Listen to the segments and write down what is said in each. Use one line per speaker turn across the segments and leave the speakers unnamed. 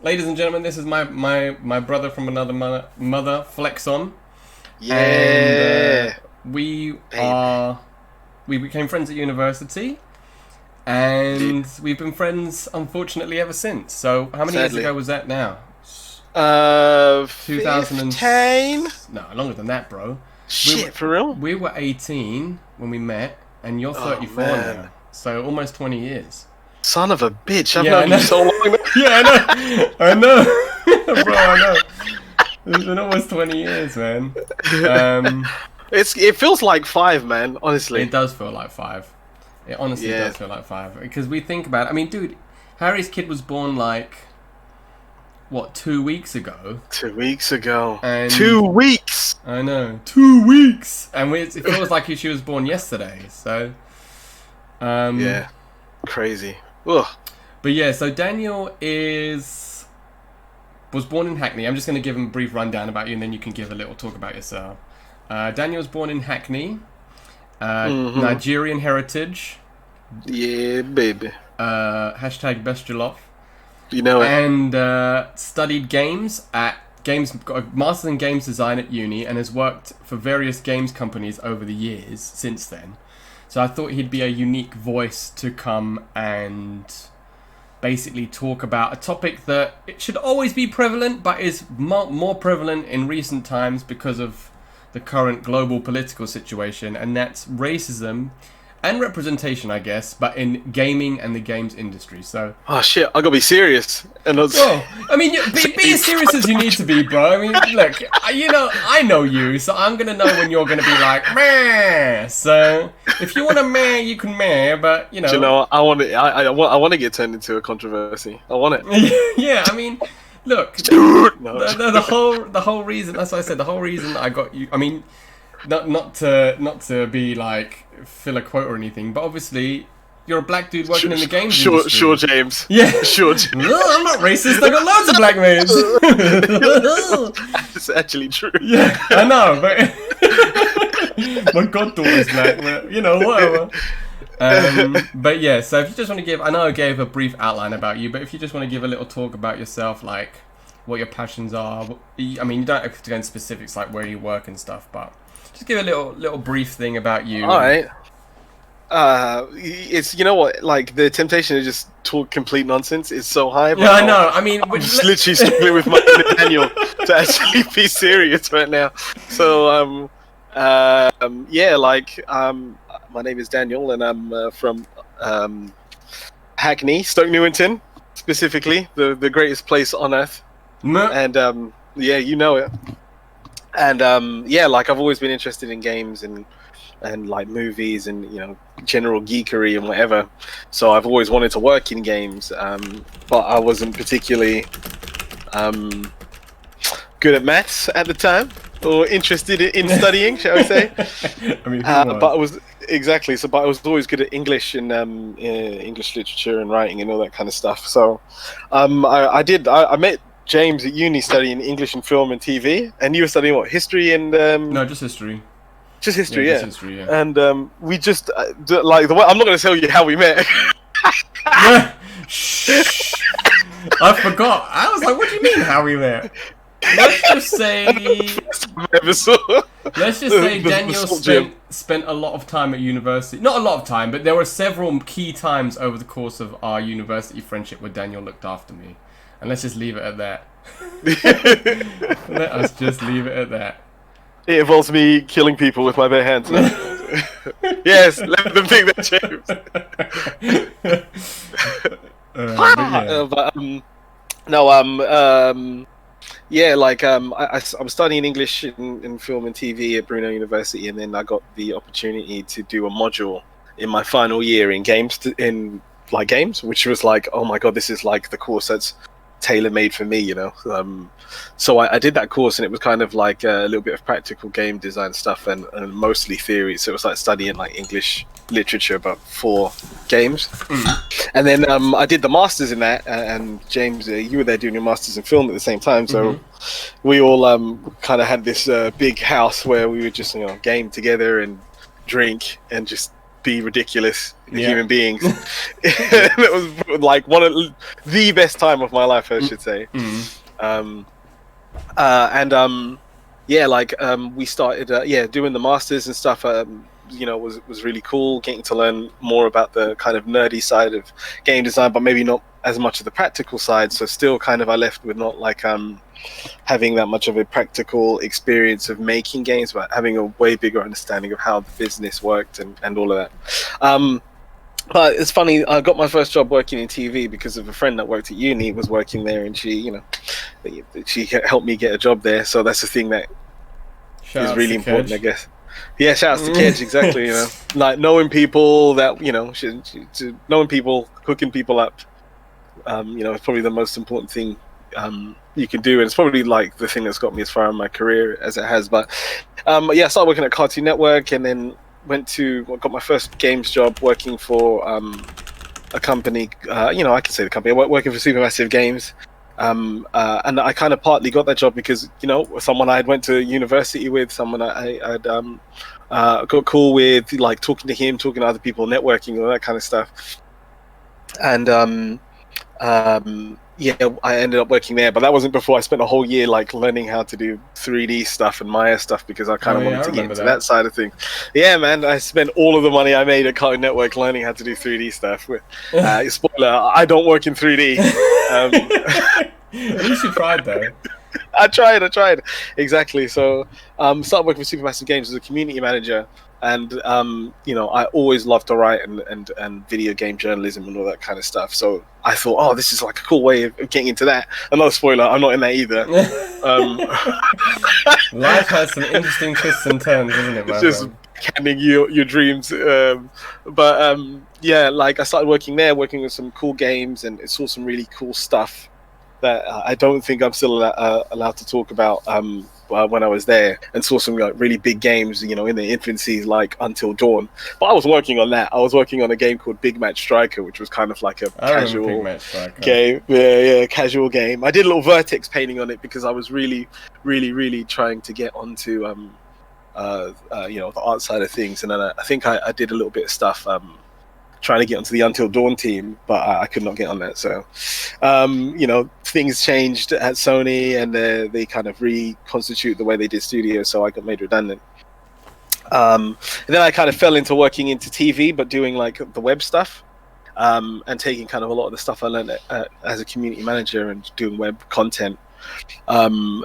ladies and gentlemen, this is my brother from another mother, Flexon.
Yeah.
And we became friends at university, and we've been friends, unfortunately, ever since. So, how many years ago was that now?
2010?
No, longer than that, bro.
For real?
We were 18 when we met, and you're 34 now. So, almost 20 years.
Son of a bitch, I've known you so long.
Yeah, I know. Bro, I know. It's been almost 20 years, man.
It feels like 5, man, honestly.
It does feel like 5. It honestly does feel like 5. Because we think about it. I mean, dude, Harry's kid was born like, 2 weeks ago?
2 weeks ago.
And
2 weeks!
I know. 2 weeks! And it feels like she was born yesterday, so...
yeah. Crazy. Ugh.
But yeah, so Daniel was born in Hackney. I'm just going to give him a brief rundown about you, and then you can give a little talk about yourself. Daniel was born in Hackney, Nigerian heritage.
Yeah, baby.
Hashtag best jollof.
You know it.
And studied got a master's in games design at uni, and has worked for various games companies over the years since then. So I thought he'd be a unique voice to come and basically talk about a topic that it should always be prevalent, but is more prevalent in recent times because of the current global political situation, and that's racism and representation, I guess, but in gaming and the games industry. So,
oh shit, I gotta be serious. And
well, I mean, be as serious as you need to be, bro. I mean, look, I know you, so I'm gonna know when you're gonna be like, meh. So, if you want to meh, you can meh, but
Do you know, I want to get turned into a controversy. I want it.
Yeah, I mean, look, the whole reason. That's what I said. The whole reason I got you. I mean, not to be like fill a quote or anything, but obviously you're a black dude working in the games industry.
Sure, James.
Yeah,
sure. James.
No, I'm not racist. I got loads of black mates.
That's actually true.
Yeah, I know, but my goddaughter's black. But, whatever. But yeah, so if you just want to I know I gave a brief outline about you, but if you just want to give a little talk about yourself, like what your passions are. I mean, you don't have to go into specifics like where you work and stuff, but just give a little brief thing about you.
All right. It's what, like the temptation to just talk complete nonsense is so high.
Yeah, I know. I mean,
I'm just literally struggling with my Daniel to actually be serious right now. So my name is Daniel, and I'm from Hackney, Stoke Newington, specifically the greatest place on earth. And yeah, you know it. And like I've always been interested in games and like movies and general geekery and whatever. So I've always wanted to work in games, but I wasn't particularly good at maths at the time, or interested in studying, shall we say?
I mean,
but I was but I was always good at English and English literature and writing and all that kind of stuff. So I met James at uni studying English and film and TV, and you were studying what, history and
no, just history.
Just history, yeah.
Just history, yeah.
And we just like the way, I'm not going to tell you how we met.
Shh. I forgot. I was like, what do you mean how we met? Let's just say Daniel spent a lot of time at university. Not a lot of time, but there were several key times over the course of our university friendship where Daniel looked after me. And let's just leave it at that. Let us just leave it at that.
It involves me killing people with my bare hands. Yes, let them think that, James. I'm studying English in film and TV at Brunel University, and then I got the opportunity to do a module in my final year in games, which was like, oh my god, this is like the course that's tailor-made for me, so I did that course, and it was kind of like a little bit of practical game design stuff and mostly theory. So it was like studying like English literature but for games. And then I did the masters in that, and James, you were there doing your masters in film at the same time, so we all kind of had this big house where we would just game together and drink and just be ridiculous
Yeah.
human beings. It was like one of the best time of my life, I should say. We started doing the masters and stuff. Was really cool, getting to learn more about the kind of nerdy side of game design, but maybe not as much of the practical side. So still kind of I left with not like having that much of a practical experience of making games, but having a way bigger understanding of how the business worked and all of that. But it's funny, I got my first job working in TV because of a friend that worked at uni, was working there, and she helped me get a job there. So that's the thing that is really important, I guess. Yeah, shout outs to kids, exactly. Like knowing people that knowing people, hooking people up. It's probably the most important thing you can do, and it's probably like the thing that's got me as far in my career as it has. But I started working at Cartoon Network, and then got my first games job working for a company. I can say the company. Working for Supermassive Games. And I kind of partly got that job because someone I went to university with, someone I'd got cool with, like talking to him, talking to other people, networking, all that kind of stuff. And I ended up working there, but that wasn't before I spent a whole year like learning how to do 3D stuff and Maya stuff because I kind of wanted to get into that side of things. Yeah, man, I spent all of the money I made at Cartoon Network learning how to do 3D stuff. Spoiler, I don't work in 3D.
At least you tried, though.
I tried. Exactly. So started working for Supermassive Games as a community manager. And I always loved to write and video game journalism and all that kind of stuff. So I thought, this is like a cool way of getting into that. And no spoiler, I'm not in that either.
Life has some interesting twists and turns, isn't it, man?
It's just canning your dreams. I started working there, working with some cool games, and it saw some really cool stuff that I don't think I'm still allowed to talk about. When I was there, and saw some like really big games, in their infancy, like Until Dawn. But I was working on that. I was working on a game called Big Match Striker, which was kind of like a casual game. Yeah, casual game. I did a little vertex painting on it because I was really, really, really trying to get onto the art side of things. And then I think I did a little bit of stuff trying to get onto the Until Dawn team, but I could not get on that. So, things changed at Sony, and they kind of reconstitute the way they did studios. So I got made redundant. And then I kind of fell into working into TV, but doing like the web stuff, and taking kind of a lot of the stuff I learned as a community manager and doing web content. And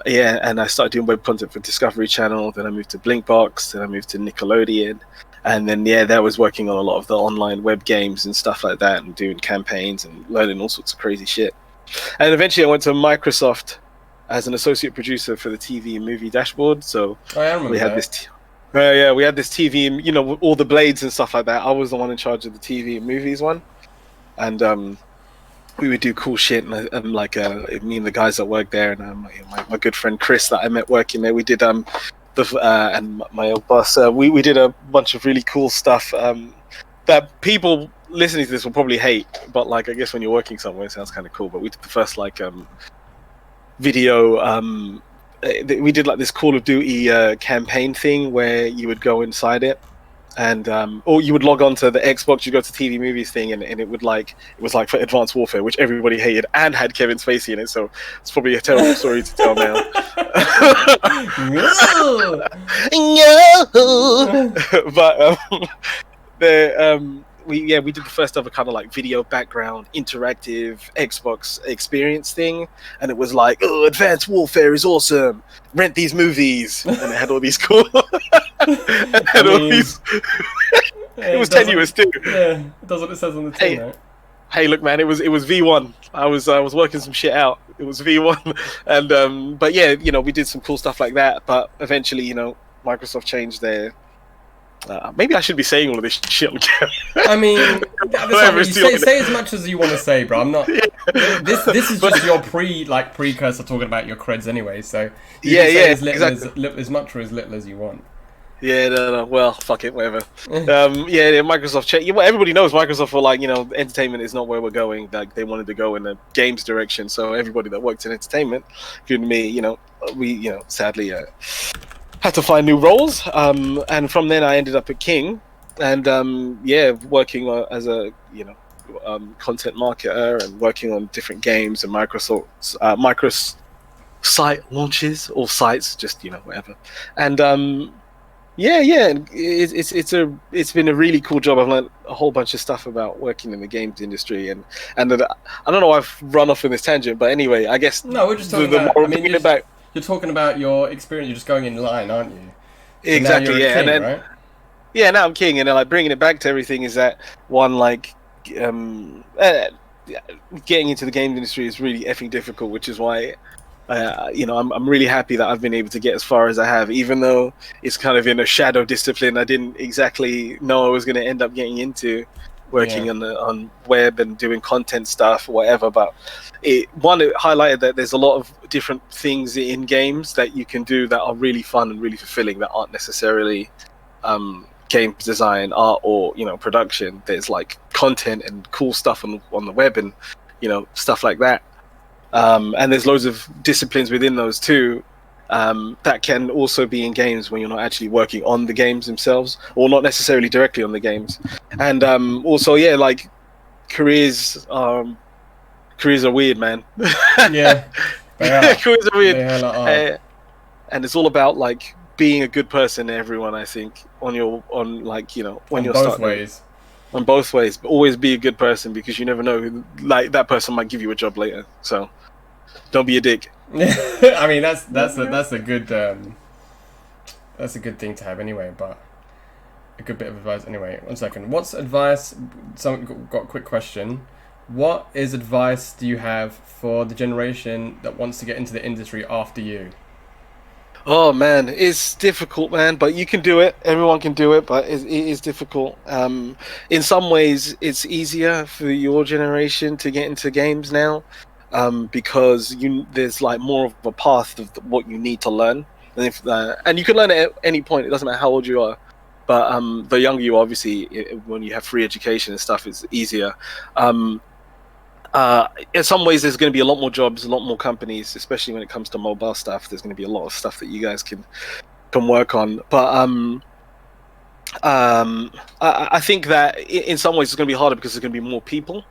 I started doing web content for Discovery Channel. Then I moved to Blinkbox. Then I moved to Nickelodeon. And then, that was working on a lot of the online web games and stuff like that, and doing campaigns and learning all sorts of crazy shit. And eventually I went to Microsoft as an associate producer for the TV and movie dashboard. So we had this we had this TV and, with all the blades and stuff like that. I was the one in charge of the TV and movies one. And we would do cool shit. And me and the guys that worked there, and my good friend Chris that I met working there, we did and my old boss, we did a bunch of really cool stuff that people listening to this will probably hate, but like I guess when you're working somewhere it sounds kind of cool. But we did the first video, we did like this Call of Duty campaign thing where you would go inside it, and or you would log on to the Xbox, you go to TV movies thing, and it was like for Advanced Warfare, which everybody hated and had Kevin Spacey in it. So it's probably a terrible story to tell now. No. But we did the first ever kind of like video background interactive Xbox experience thing, and it was like, Advanced Warfare is awesome, rent these movies, and it had all these cool it was tenuous too.
Yeah, it does what it says on the tin, right?
Hey, look, man, it was V1. I was working some shit out. It was V1, and but we did some cool stuff like that. But eventually, Microsoft changed their. Maybe I should be saying all of this shit on camera.
I mean, say as much as you want to say, bro. I'm not. This is just your precursor talking about your creds anyway. So you can say as much or as little as you want.
Yeah, no. Well, fuck it, whatever. Microsoft. Everybody knows Microsoft were like, entertainment is not where we're going. Like they wanted to go in the games direction. So everybody that worked in entertainment, including me, we, sadly, had to find new roles. And from then I ended up at King, and working as a content marketer and working on different games and micro site launches or sites, just whatever. And it's been a really cool job. I've learned a whole bunch of stuff about working in the games industry, and I don't know. I've run off on this tangent, but anyway, I guess
no, we're just talking about. I mean, you're talking about your experience. You're just going in line, aren't you? So
exactly.
King,
and then,
right?
Yeah, now I'm king, and then like bringing it back to everything is that one like getting into the game industry is really effing difficult, which is why. I'm really happy that I've been able to get as far as I have, even though it's kind of in a shadow discipline. I didn't exactly know I was going to end up getting into working on web and doing content stuff or whatever. But it highlighted that there's a lot of different things in games that you can do that are really fun and really fulfilling that aren't necessarily game design, art, or production. There's like content and cool stuff on the web and stuff like that. And there's loads of disciplines within those too that can also be in games when you're not actually working on the games themselves, or not necessarily directly on the games. And also, like careers are weird, man.
Yeah,
careers are weird.
And
it's all about like being a good person to everyone. I think when you're
both ways.
On both ways, but always be a good person, because you never know who, like, that person might give you a job later. So don't be a dick.
I mean, that's a good thing to have anyway. But a good bit of advice anyway. 1 second. What's advice? Got a quick question. What is advice do you have for the generation that wants to get into the industry after you?
Oh man, it's difficult, man, but you can do it. Everyone can do it, but it is difficult. In some ways, it's easier for your generation to get into games now, because there's like more of a path of what you need to learn, and you can learn it at any point. It doesn't matter how old you are, but the younger you are, obviously, when you have free education and stuff, it's easier. In some ways, there's going to be a lot more jobs, a lot more companies, especially when it comes to mobile stuff. There's going to be a lot of stuff that you guys can work on. But I think that in some ways it's going to be harder because there's going to be more people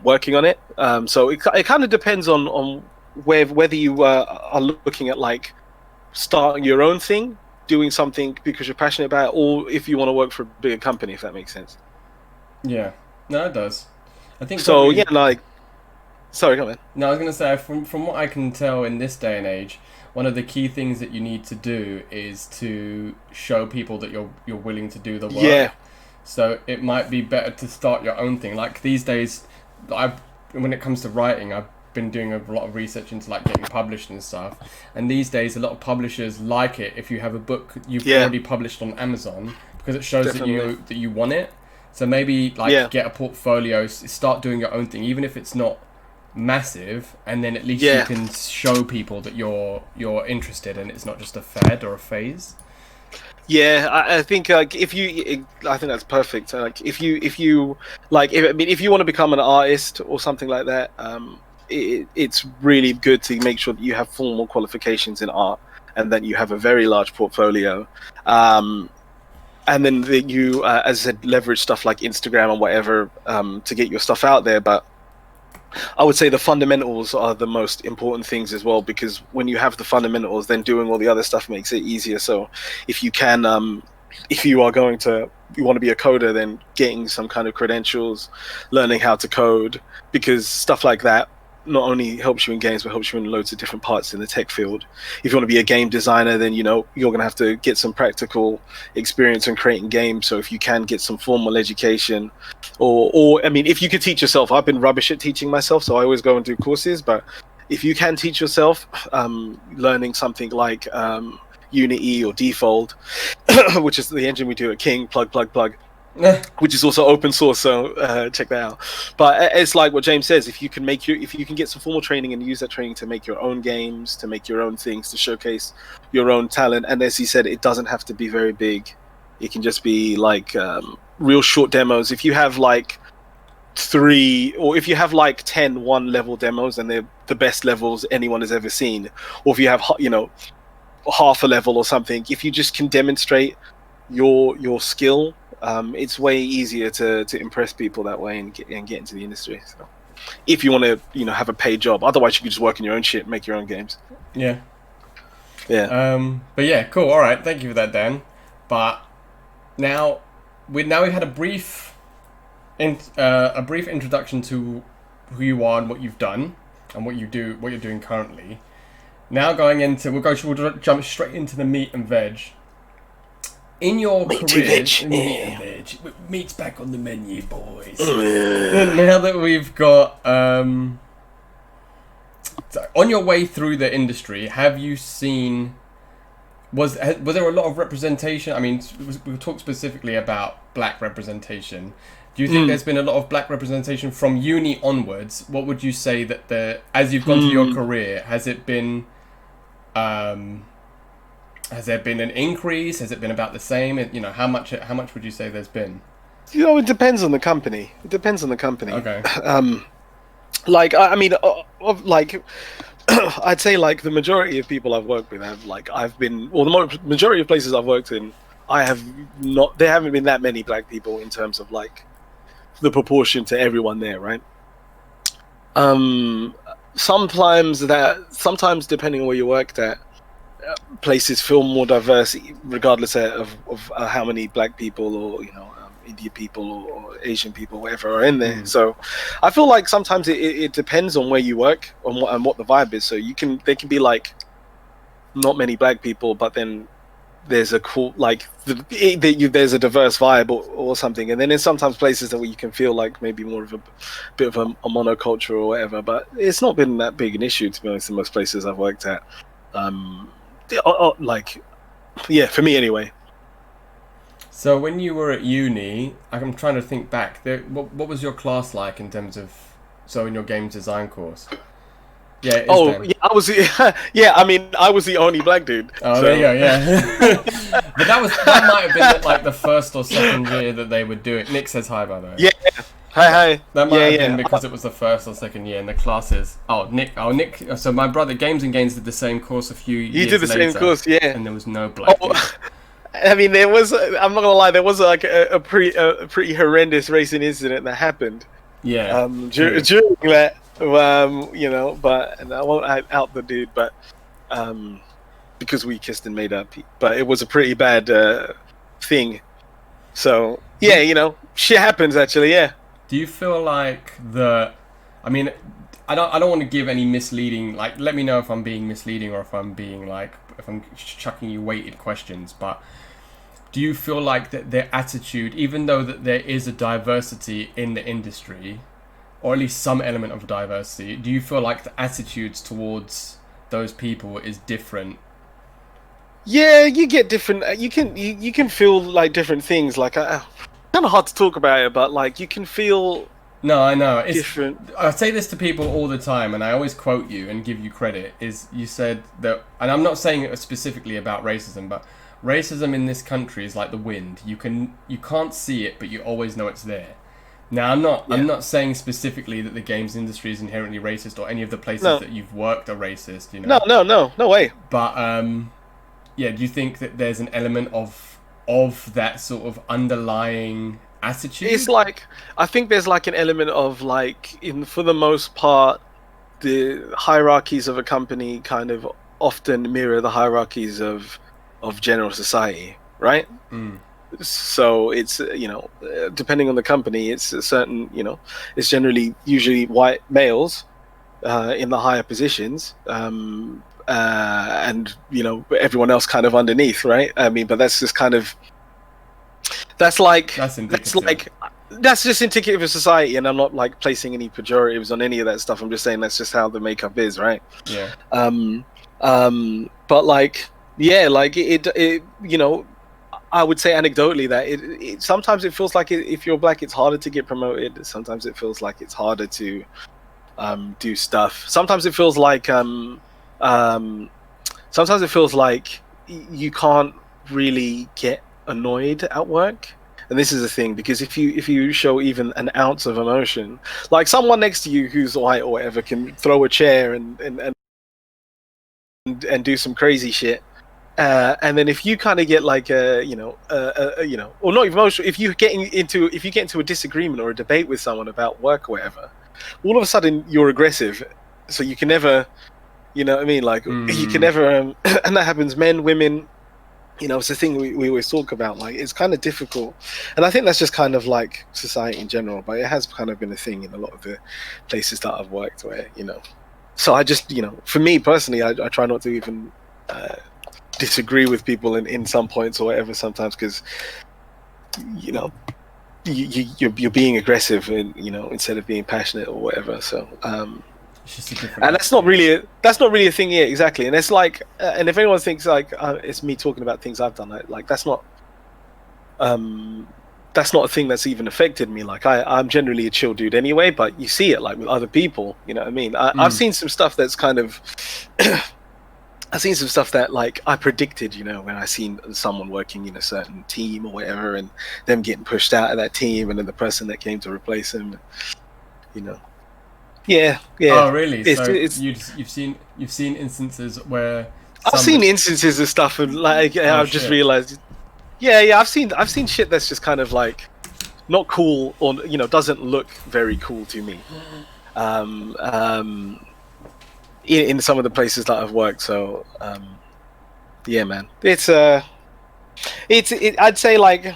working on it. So it kind of depends on whether you are looking at like starting your own thing, doing something because you're passionate about it, or if you want to work for a bigger company, if that makes sense.
Yeah, no, it does. I think
so. Probably, sorry, go on.
No, I was going to say, from what I can tell in this day and age, one of the key things that you need to do is to show people that you're willing to do the work.
Yeah.
So it might be better to start your own thing. Like these days, when it comes to writing, I've been doing a lot of research into like getting published and stuff. And these days, a lot of publishers like it if you have a book you've already published on Amazon, because it shows that you want it. So maybe get a portfolio, start doing your own thing, even if it's not massive, and then at least you can show people that you're interested, and it's not just a fad or a phase.
Yeah, I think I think that's perfect. If you want to become an artist or something like that, it's really good to make sure that you have formal qualifications in art, and that you have a very large portfolio. And then you, as I said, leverage stuff like Instagram and whatever to get your stuff out there. But I would say the fundamentals are the most important things as well, because when you have the fundamentals, then doing all the other stuff makes it easier. So if you can, if you want to be a coder, then getting some kind of credentials, learning how to code, because stuff like that not only helps you in games, but helps you in loads of different parts in the tech field. If you want to be a game designer, then you're going to have to get some practical experience in creating games. So if you can get some formal education, or I mean, if you could teach yourself, I've been rubbish at teaching myself, so I always go and do courses. But if you can teach yourself, learning something like Unity or Default, which is the engine we do at King, plug, which is also open source, so check that out. But it's like what James says, if you can get some formal training and use that training to make your own games, to make your own things, to showcase your own talent, and as he said, it doesn't have to be very big. It can just be like real short demos. If you have like 3, or if you have like 10 1-level demos and they're the best levels anyone has ever seen, or if you have half a level or something, if you just can demonstrate your skill, it's way easier to impress people that way and get into the industry. So if you want to, have a paid job, otherwise you could just work in your own shit, make your own games.
Yeah.
Yeah.
But yeah, cool. All right, thank you for that, Dan. But now we've had a brief introduction to who you are and what you've done and what you're doing currently. Now we'll jump straight into the meat and veg. In your career, meat and veg. Meat's back on the menu, boys. Now that we've got on your way through the industry, have you seen? Was there a lot of representation? I mean, we talked specifically about black representation. Do you think there's been a lot of black representation from uni onwards? What would you say that as you've gone through your career, has it been? Has there been an increase? Has it been about the same? How much would you say there's been?
It depends on the company.
Okay.
I'd say like the majority of people I've worked with the majority of places I've worked in, there haven't been that many black people in terms of like the proportion to everyone there, right? Sometimes depending on where you worked at, places feel more diverse regardless of how many black people or Indian people or Asian people, whatever, are in there. So I feel like sometimes it depends on where you work and what the vibe is. So there can be like not many black people, but then there's a cool there's a diverse vibe or something. And then there's sometimes places where you can feel like maybe more of a bit of a monoculture or whatever. But it's not been that big an issue, to be honest, in most places I've worked at. For me anyway.
So when you were at uni, I'm trying to think back. What was your class like in terms of in your games design course? Yeah.
I was. I was the only black dude.
Oh, so. There you go. Yeah. But that might have been like the first or second year that they would do it. Nick says hi, by the way.
Yeah. Hi.
That might have been because it was the first or second year, and the classes. Nick. So my brother, Games and Gains, did the same course a few years later.
You did the same course, yeah.
And there was no black people.
I mean, there was. I'm not gonna lie. There was like a pretty horrendous racing incident that happened.
Yeah.
During that, but and I won't out the dude, but because we kissed and made up, but it was a pretty bad thing. So yeah, shit happens actually. Yeah.
Do you feel like I mean, I don't want to give any misleading. Like, let me know if I'm being misleading or if I'm chucking you weighted questions. But do you feel like that their attitude, even though that there is a diversity in the industry, or at least some element of diversity, do you feel like the attitudes towards those people is different?
Yeah, you get different. You can feel like different things. Like kind of hard to talk about it, but like you can feel.
No, I know. It's
different.
I say this to people all the time, and I always quote you and give you credit. Is you said that, and I'm not saying it specifically about racism, but racism in this country is like the wind. You can't see it, but you always know it's there. Now, I'm not saying specifically that the games industry is inherently racist or any of the places that you've worked are racist.
No way.
But do you think that there's an element of that sort of underlying attitude?
It's like, I think there's like an element of like, for the most part, the hierarchies of a company kind of often mirror the hierarchies of general society, right? So it's depending on the company, it's a certain it's usually white males in the higher positions, and everyone else kind of underneath, right? I mean, but that's just kind of that's just indicative of society, and I'm not like placing any pejoratives on any of that stuff. I'm just saying that's just how the makeup is, right?
Yeah.
But like, yeah, like it I would say anecdotally that it sometimes it feels like if you're black, it's harder to get promoted. Sometimes it feels like it's harder to do stuff. Sometimes it feels like you can't really get annoyed at work. And this is the thing, because if you show even an ounce of emotion, like someone next to you who's white or whatever can throw a chair and do some crazy shit, And then if you kind of get like or not emotional, if you get into a disagreement or a debate with someone about work or whatever, all of a sudden you're aggressive. So you can never, you know what I mean? Like you can never, and that happens, men, women. You know, it's the thing we always talk about. Like, it's kind of difficult, and I think that's just kind of like society in general. But it has kind of been a thing in a lot of the places that I've worked, where So I just, for me personally, I try not to even disagree with people in some points or whatever sometimes, because you're being aggressive and instead of being passionate or whatever. So
it's just a different
and that's not really a thing. Yeah, exactly. And it's like and if anyone thinks like it's me talking about things I've done, like that's not a thing that's even affected me. Like I'm generally a chill dude anyway, but you see it like with other people, you know what I mean? I've seen some stuff that's kind of I've seen some stuff that like I predicted, when I seen someone working in a certain team or whatever, and them getting pushed out of that team, and then the person that came to replace him, Yeah.
Oh, really? You've seen instances where
I've seen instances of stuff, and like I've just realized. Yeah. I've seen shit that's just kind of like not cool, or doesn't look very cool to me. In some of the places that I've worked, so yeah, man, it's I'd say like.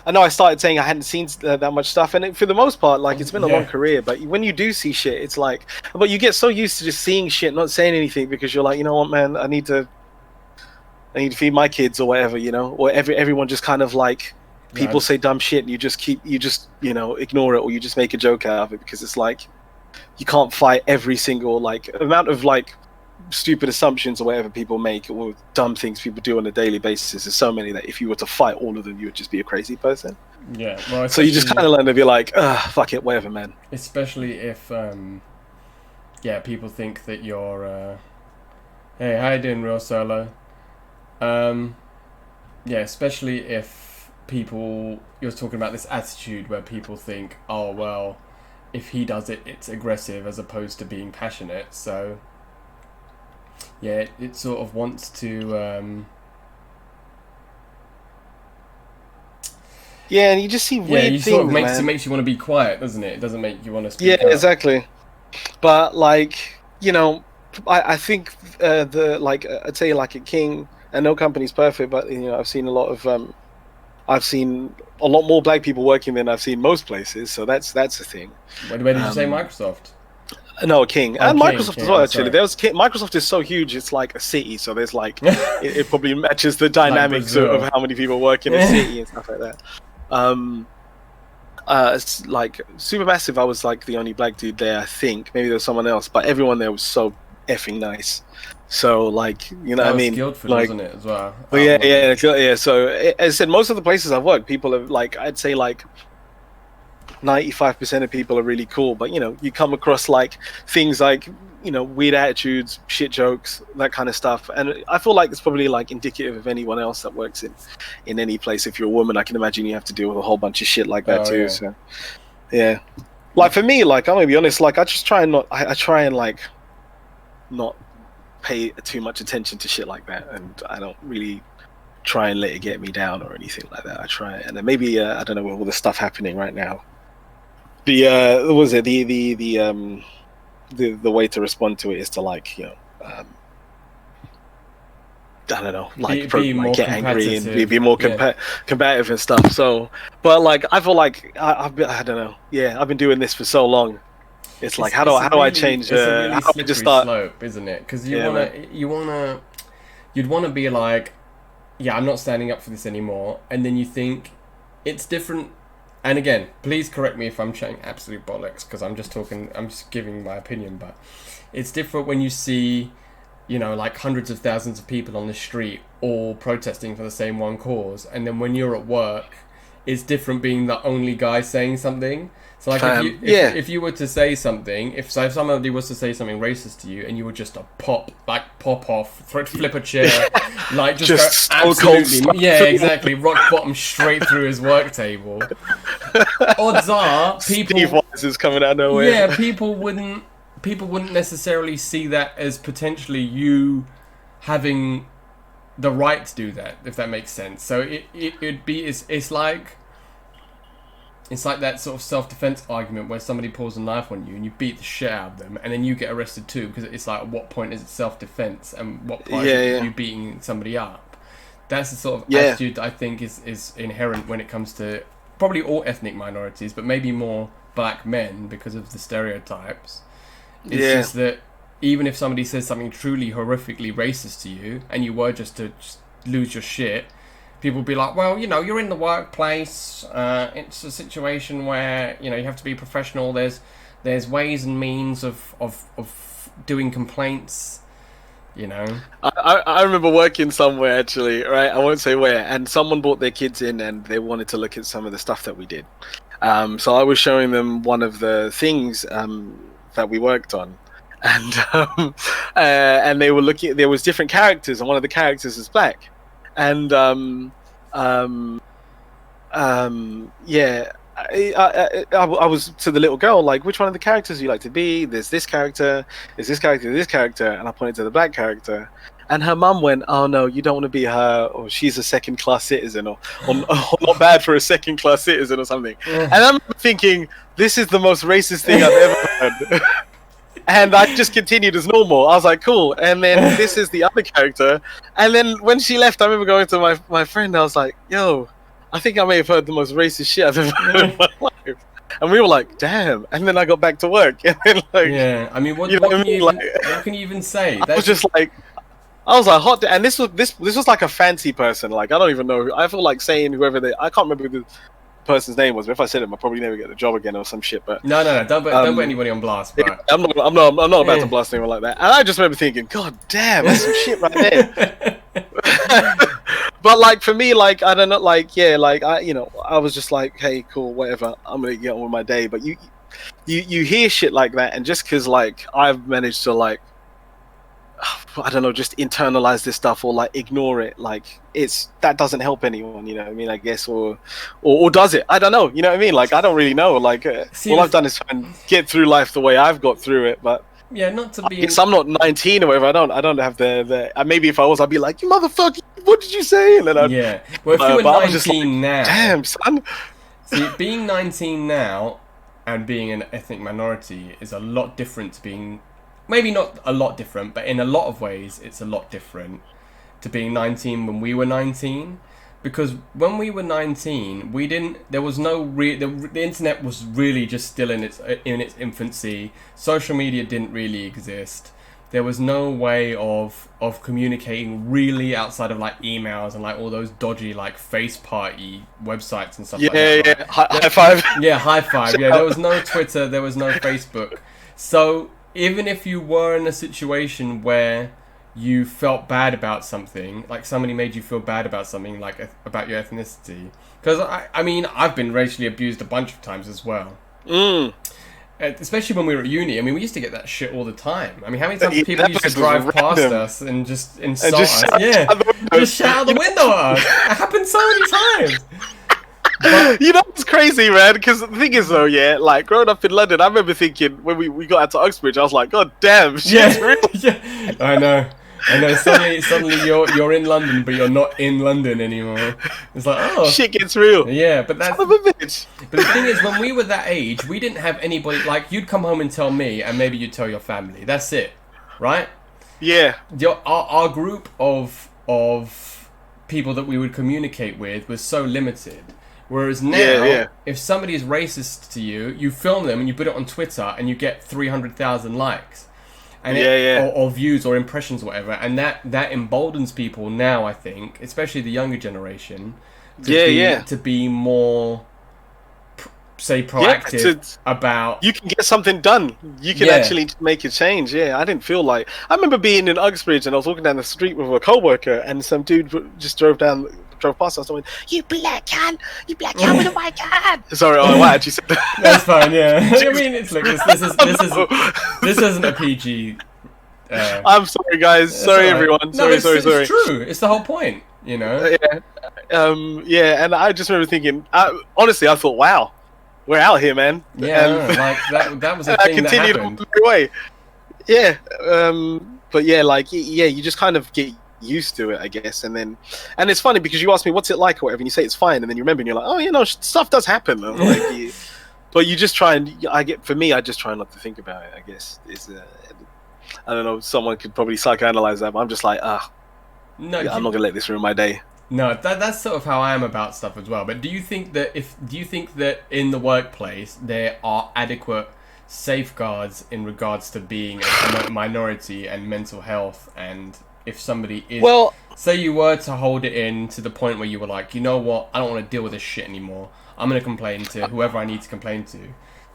I know I started saying I hadn't seen that much stuff, and for the most part, like it's been a long career. But when you do see shit, it's like, but you get so used to just seeing shit, not saying anything, because you're like, you know what, man, I need to feed my kids or whatever, or everyone just kind of like people say dumb shit, and you just ignore it, or you just make a joke out of it, because it's like you can't fight every single like amount of like stupid assumptions or whatever people make, or dumb things people do on a daily basis. There's so many that if you were to fight all of them, you would just be a crazy person.
Yeah, well,
so you just kind of learn to be like, fuck it, whatever, man.
Especially if people think that you're hey, how you doing, Real Solo? Especially if you're talking about this attitude where people think, oh well, if he does it, it's aggressive as opposed to being passionate. So yeah, it sort of wants to.
Yeah, and you just see weird things,
sort of
man.
It makes you want to be quiet, doesn't it? It doesn't make you want to speak.
Yeah,
up.
Exactly. But like, I think I'd say like a King, and no company's perfect, but I've seen a lot more black people working than I've seen most places. So that's the thing.
Where did you say Microsoft?
No, King. And Microsoft
King,
as well, actually. Microsoft is so huge, it's like a city. So there's like, it probably matches the dynamics of how many people work in a city and stuff like that. It's like Supermassive, I was like the only black dude there, I think. Maybe there was someone else, but everyone there was so effing nice. So like, what I mean?
Guildford,
like,
wasn't it, as well?
But yeah. So as I said, most of the places I've worked, people have like, I'd say like 95% of people are really cool, but you come across like things like weird attitudes, shit jokes, that kind of stuff, and I feel like it's probably like indicative of anyone else that works in any place. If you're a woman, I can imagine you have to deal with a whole bunch of shit like that too. Yeah. So yeah, like for me, like I'm gonna be honest, like I just try and like not pay too much attention to shit like that, and I don't really try and let it get me down or anything like that. I try, and then maybe I don't know, with all the stuff happening right now, the way to respond to it is to like I don't know, like get angry and be more combative and stuff. So, but like I feel like I don't know. Yeah, I've been doing this for so long. It's like how do I change?
It's a really
how do I just start?
Slope, isn't it? Because you'd want to be like, yeah, I'm not standing up for this anymore, and then you think it's different. And again, please correct me if I'm chatting absolute bollocks, because I'm just giving my opinion, but it's different when you see, like hundreds of thousands of people on the street all protesting for the same one cause, and then when you're at work, it's different being the only guy saying something. So like if you were to say something, if somebody was to say something racist to you, and you were just to pop off, flip a chair, like just go absolutely, exactly, rock bottom straight through his work table. Odds are people.
Steve Wise is coming out of nowhere.
Yeah, people wouldn't necessarily see that as potentially you having the right to do that, if that makes sense. So it's like that sort of self-defense argument where somebody pulls a knife on you and you beat the shit out of them, and then you get arrested too, because it's like, at what point is it self-defense and what point is you beating somebody up? That's the sort of attitude that I think is inherent when it comes to probably all ethnic minorities, but maybe more black men because of the stereotypes. It's just that even if somebody says something truly horrifically racist to you and you were just lose your shit, people will be like, well, you're in the workplace. It's a situation where, you have to be professional. There's ways and means of doing complaints,
I remember working somewhere, actually, right? I won't say where. And someone brought their kids in and they wanted to look at some of the stuff that we did. So I was showing them one of the things that we worked on. And they were looking. There was different characters, and one of the characters is black. And I was to the little girl, like, which one of the characters do you like to be? There's this character, there's this character, this character, and I pointed to the black character. And her mum went, "Oh no, you don't want to be her, or she's a second-class citizen, or not bad for a second-class citizen, or something." And I'm thinking, this is the most racist thing I've ever heard. And I just continued as normal. I was like, cool. And then this is the other character. And then when she left, I remember going to my friend. I was like, yo, I think I may have heard the most racist shit I've ever heard in my life. And we were like, damn. And then I got back to work. And then, like,
I mean, what can you even say?
I was just like, hot. And this was like a fancy person. Like, I don't even know. I feel like saying I can't remember who the person's name was, but if I said it, I'll probably never get the job again or some shit. But
no, don't put anybody on blast. But
I'm not about to blast anyone like that. And I just remember thinking, God damn, that's some shit right there. But like, for me, like, I don't know, like, I was just like, hey, cool, whatever, I'm gonna get on with my day. But you hear shit like that, and just because, like, I've managed to, like, I don't know, just internalize this stuff or like ignore it, like, that doesn't help anyone, you know what I mean, I guess, or does it? I don't know, you know what I mean, like, I don't really know, like, all I've done is try and get through life the way I've got through it. But
not to be,
I'm not 19 or whatever. I don't have the maybe if I was, I'd be like, you motherfucker, what did you say? And then
well, if you were 19 like, now,
damn son.
See, being 19 now and being an ethnic minority is a lot different to being, maybe not a lot different, but in a lot of ways it's a lot different to being 19 when we were 19. Because when we were 19, there was no the internet was really just still in its infancy. Social media didn't really exist. There was no way of communicating really outside of like emails and like all those dodgy like face party websites and stuff like that.
Yeah. High five.
Yeah, high five. Yeah, there was no Twitter, there was no Facebook. So even if you were in a situation where you felt bad about something, like somebody made you feel bad about something, like about your ethnicity, because I mean, I've been racially abused a bunch of times as well. Especially when we were at uni. I mean, we used to get that shit all the time. I mean, how many times people used to drive past us and just insult us? Just shout out the window at us. It happened so many times.
But, you know, it's crazy, man, because the thing is, though, like, growing up in London, I remember thinking, when we got out to Uxbridge, I was like, God damn, shit's real.
Yeah, I know. Suddenly you're in London, but you're not in London anymore. It's like, oh,
shit gets real.
Yeah, but that's,
son of a bitch.
But the thing is, when we were that age, we didn't have anybody, like, you'd come home and tell me, and maybe you'd tell your family. That's it, right?
Yeah.
Our group of people that we would communicate with was so limited. Whereas now, if somebody is racist to you, you film them and you put it on Twitter and you get 300,000 likes. And or views or impressions or whatever. And that emboldens people now, I think, especially the younger generation, to be more, proactive about...
You can get something done. You can actually make a change. Yeah, I didn't feel like... I remember being in Uxbridge and I was walking down the street with a co-worker and some dude just drove past us and went, you black can with a white can. Sorry, why did you say that?
That's fine, yeah. I mean, it's like, this isn't a PG...
I'm sorry, guys. Sorry, everyone. Sorry.
It's true. It's the whole point, you know?
And I just remember thinking, honestly, I thought, wow, we're out here, man.
Yeah, like, that was a thing that happened.
Way. Yeah, but yeah, like, you just kind of get used to it, I guess. And it's funny because you ask me what's it like or whatever, and you say it's fine, and then you remember and you're like, oh, stuff does happen though. Like, but you just try and I just try not to think about it, I guess. I don't know, someone could probably psychoanalyze that, but I'm just like,
no,
I'm not gonna let this ruin my day.
No, that's sort of how I am about stuff as well. But do you think that in the workplace there are adequate safeguards in regards to being a minority and mental health? And if somebody is,
well,
say you were to hold it in to the point where you were like, you know what, I don't want to deal with this shit anymore. I'm going to complain to whoever I need to complain to.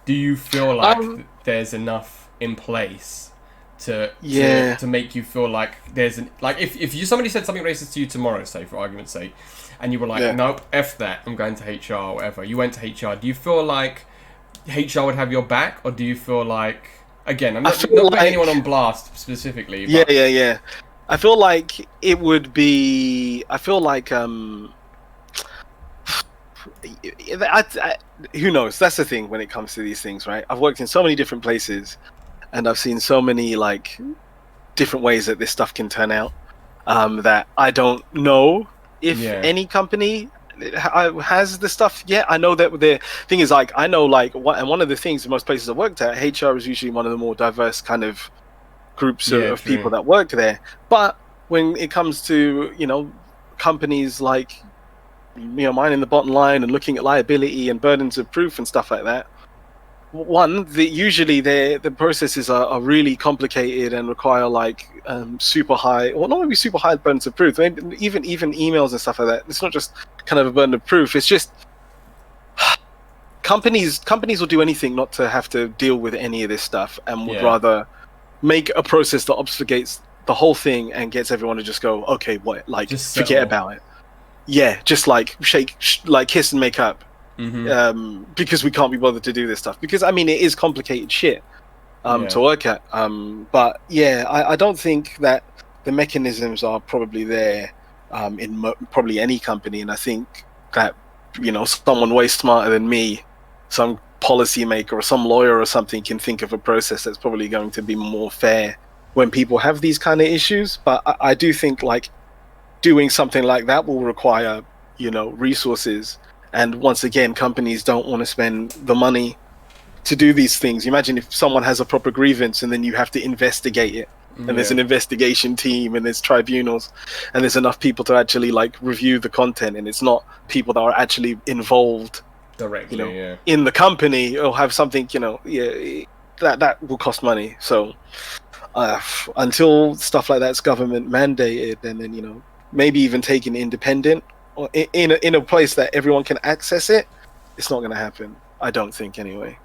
Do you feel like there's enough in place to make you feel like there's if somebody said something racist to you tomorrow, say for argument's sake, and you were like, nope, F that, I'm going to HR or whatever, you went to HR, do you feel like HR would have your back, or do you feel like, again, I'm not putting anyone on blast specifically, but...
yeah I feel like it would be, who knows, that's the thing when it comes to these things, right? I've worked in so many different places, and I've seen so many like different ways that this stuff can turn out, that I don't know if any company has the stuff yet. I know that the thing is, like, I know, like, and one of the things in most places I've worked at, HR is usually one of the more diverse kind of groups of people that work there. But when it comes to, companies like, minding the bottom line and looking at liability and burdens of proof and stuff like that, usually the processes are really complicated and require like super high, or not maybe super high burdens of proof, maybe even emails and stuff like that. It's not just kind of a burden of proof, it's just companies will do anything not to have to deal with any of this stuff, and would rather make a process that obfuscates the whole thing and gets everyone to just go, okay, what, like, just forget about it. Yeah, just like kiss and make up.
Mm-hmm.
Because we can't be bothered to do this stuff, because I mean it is complicated shit to work at, but I don't think that the mechanisms are probably there in probably any company, and I think that someone way smarter than me, some policymaker or some lawyer or something, can think of a process that's probably going to be more fair when people have these kind of issues. But I do think like doing something like that will require resources. And once again, companies don't want to spend the money to do these things. Imagine if someone has a proper grievance and then you have to investigate it. And there's an investigation team and there's tribunals and there's enough people to actually like review the content. And it's not people that are actually involved
directly,
in the company or have something, that will cost money. So until stuff like that's government mandated, and then, maybe even taken independent, or in a place that everyone can access it, it's not going to happen, I don't think, anyway.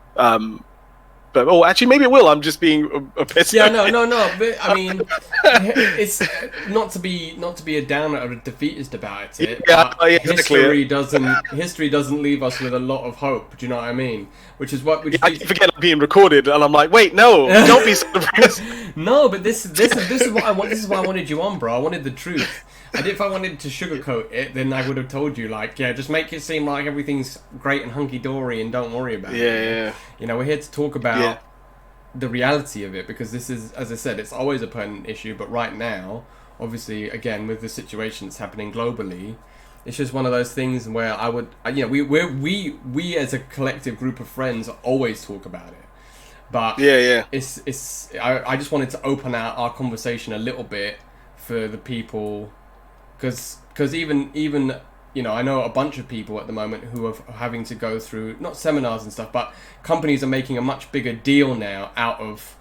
But actually maybe it will. I'm just being a pessimist.
No, but I mean, it's not to be a downer or a defeatist about it.
Exactly.
History doesn't leave us with a lot of hope. Do you know what I mean? Which is what
I forget I'm being recorded, and I'm like, wait, no, don't be so depressed.
No, but this is what I want. This is why I wanted you on, bro. I wanted the truth. And if I wanted to sugarcoat it, then I would have told you, like, just make it seem like everything's great and hunky-dory and don't worry about it.
Yeah.
We're here to talk about the reality of it, because this is, as I said, it's always a pertinent issue, but right now, obviously, again, with the situation that's happening globally, it's just one of those things where I would, we as a collective group of friends always talk about it. But it's I just wanted to open out our conversation a little bit for the people. Because even I know a bunch of people at the moment who are having to go through, not seminars and stuff, but companies are making a much bigger deal now out of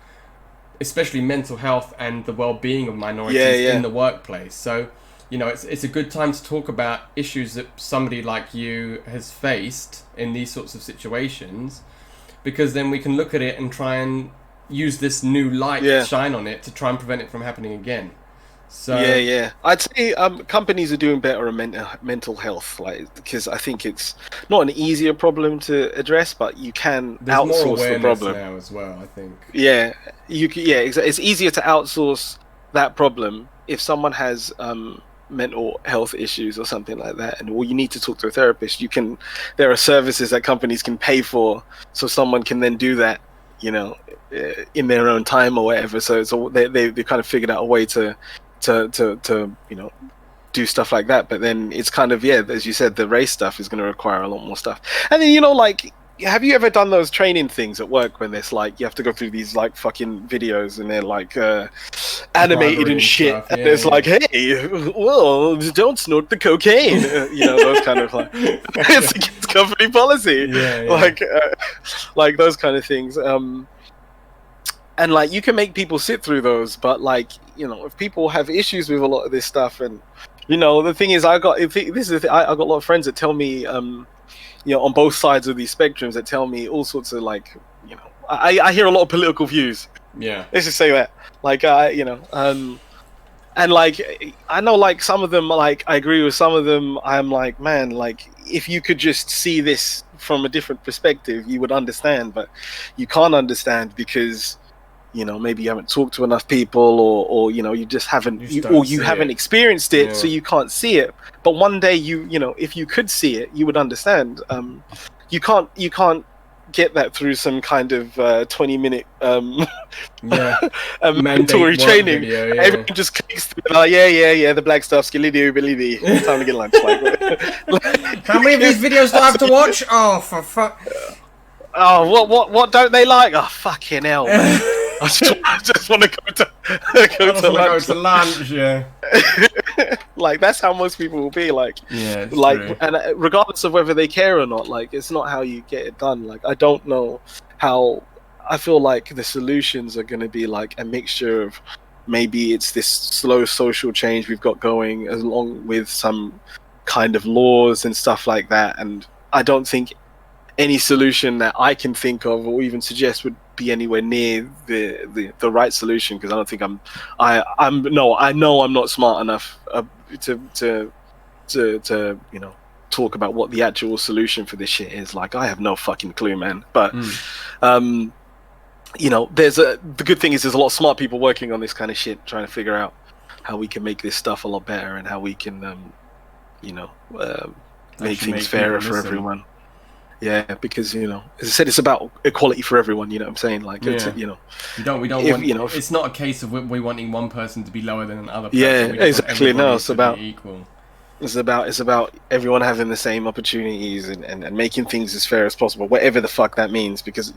especially mental health and the well-being of minorities in the workplace. So, it's a good time to talk about issues that somebody like you has faced in these sorts of situations, because then we can look at it and try and use this new light to shine on it to try and prevent it from happening again. So
I'd say companies are doing better on mental health, like, because I think it's not an easier problem to address, but you can outsource the problem
now as well, I think.
It's easier to outsource that problem if someone has mental health issues or something like that, and you need to talk to a therapist. There are services that companies can pay for, so someone can then do that, in their own time or whatever. So they kind of figured out a way to to do stuff like that. But then it's kind of, as you said, the race stuff is going to require a lot more stuff. And then like, have you ever done those training things at work when there's like you have to go through these like fucking videos and they're like animated and shit, stuff, and it's like, hey, well, don't snort the cocaine, those kind of like it's against company policy, like those kind of things. And like you can make people sit through those, but like if people have issues with a lot of this stuff, and the thing is, I got a lot of friends that tell me, on both sides of these spectrums, that tell me all sorts of like, I hear a lot of political views.
Yeah.
Let's just say that, like, and like I know like some of them, like I agree with some of them. I'm like, man, like if you could just see this from a different perspective, you would understand, but you can't understand because maybe you haven't talked to enough people, or you just haven't, you haven't experienced it, so you can't see it. But one day if you could see it, you would understand. You can't get that through some kind of 20-minute mandatory training. Video, everyone just clicks through, like, the black stuff's believe time to get lunch. Like,
how many of these videos do I have to watch? Oh, for fuck.
Oh, what don't they like? Oh, fucking hell, man. I just want to go to lunch. Yeah. Like that's how most people will be. Like, like, true. And regardless of whether they care or not, like it's not how you get it done. Like I don't know how. I feel like the solutions are going to be like a mixture of maybe it's this slow social change we've got going, along with some kind of laws and stuff like that. And I don't think any solution that I can think of or even suggest would be anywhere near the right solution, because I don't think I know I'm not smart enough to talk about what the actual solution for this shit is. Like I have no fucking clue, man. But the good thing is there's a lot of smart people working on this kind of shit, trying to figure out how we can make this stuff a lot better and how we can make things fairer for everyone. Yeah, because as I said, it's about equality for everyone. You know what I'm saying? Like, it's,
we don't want. It's not a case of we wanting one person to be lower than another person.
Yeah, exactly. No, it's about
equal.
It's about everyone having the same opportunities and making things as fair as possible, whatever the fuck that means. Because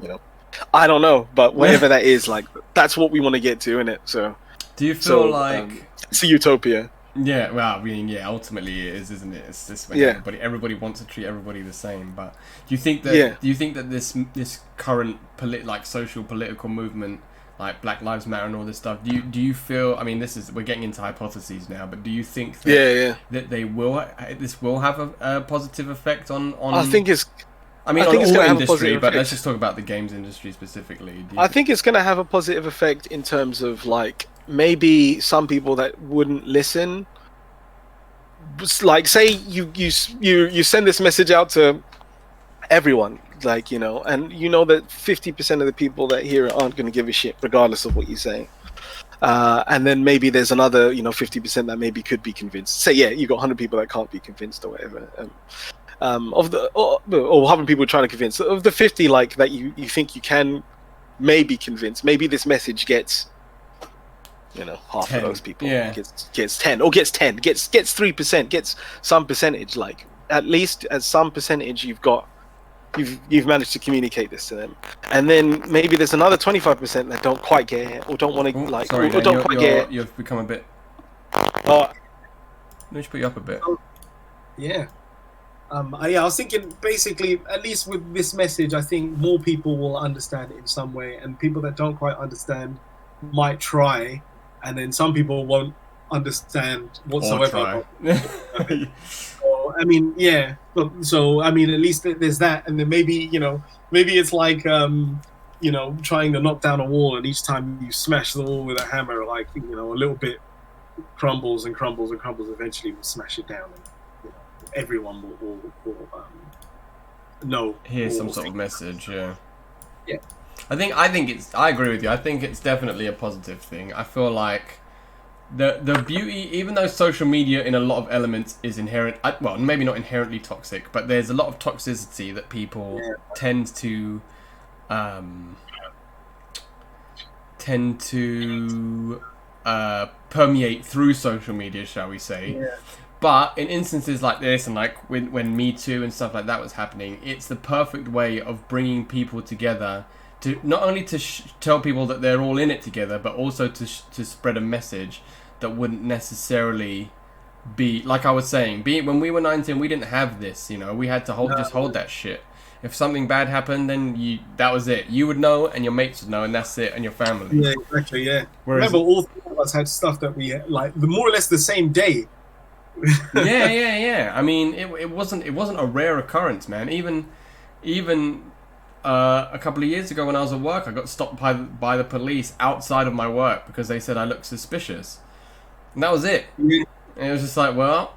I don't know, but whatever that is, like that's what we want to get to, innit? So,
do you feel like
it's a utopia?
Yeah, well, I mean, ultimately it is, isn't it? It's this way. Everybody wants to treat everybody the same. But do you think that this current social political movement, like Black Lives Matter and all this stuff, do you feel? I mean, we're getting into hypotheses now, but do you think that that this will have a positive effect on?
I think it's.
I mean, on all industry, but let's just talk about the games industry specifically.
I think it's going to have a positive effect in terms of like. Maybe some people that wouldn't listen, like say you send this message out to everyone, like and that 50% of the people that hear it aren't going to give a shit regardless of what you say, and then maybe there's another 50% that maybe could be convinced. Say you got 100 people that can't be convinced or whatever, or 100 people trying to convince of the 50 like that you think you can maybe convince. Maybe this message gets half
10.
of those people gets 10 or gets 3%, gets some percentage. Like at least as some percentage you've managed to communicate this to them, and then maybe there's another 25% that don't quite get it or don't want to or don't quite get it.
You've become a bit.
Let
me just put you up a bit.
Yeah. I was thinking basically, at least with this message, I think more people will understand it in some way, and people that don't quite understand might try. And then some people won't understand whatsoever. So, I mean, so I mean, at least there's that, and then maybe maybe it's like trying to knock down a wall, and each time you smash the wall with a hammer, like a little bit crumbles and crumbles and crumbles. Eventually, we'll smash it down, and everyone will know.
Hear some sort of message. Yeah.
Yeah.
I agree with you. I think it's definitely a positive thing. I feel like the beauty, even though social media in a lot of elements is inherent, well, maybe not inherently toxic, but there's a lot of toxicity that people tend to permeate through social media, shall we say.
Yeah.
But in instances like this, and like when Me Too and stuff like that was happening, it's the perfect way of bringing people together to not only to tell people that they're all in it together, but also to spread a message that wouldn't necessarily be, like I was saying, when we were 19, we didn't have this, you know, we had to hold that shit. If something bad happened, then that was it. You would know, and your mates would know, and that's it, and your family.
Yeah, exactly. Yeah.
Whereas,
remember, all three of us had stuff that we had, like more or less the same day.
yeah. I mean, it wasn't a rare occurrence, man. Even a couple of years ago when I was at work, I got stopped by the police outside of my work because they said I looked suspicious, and that was it.
Yeah.
And it was just like, well,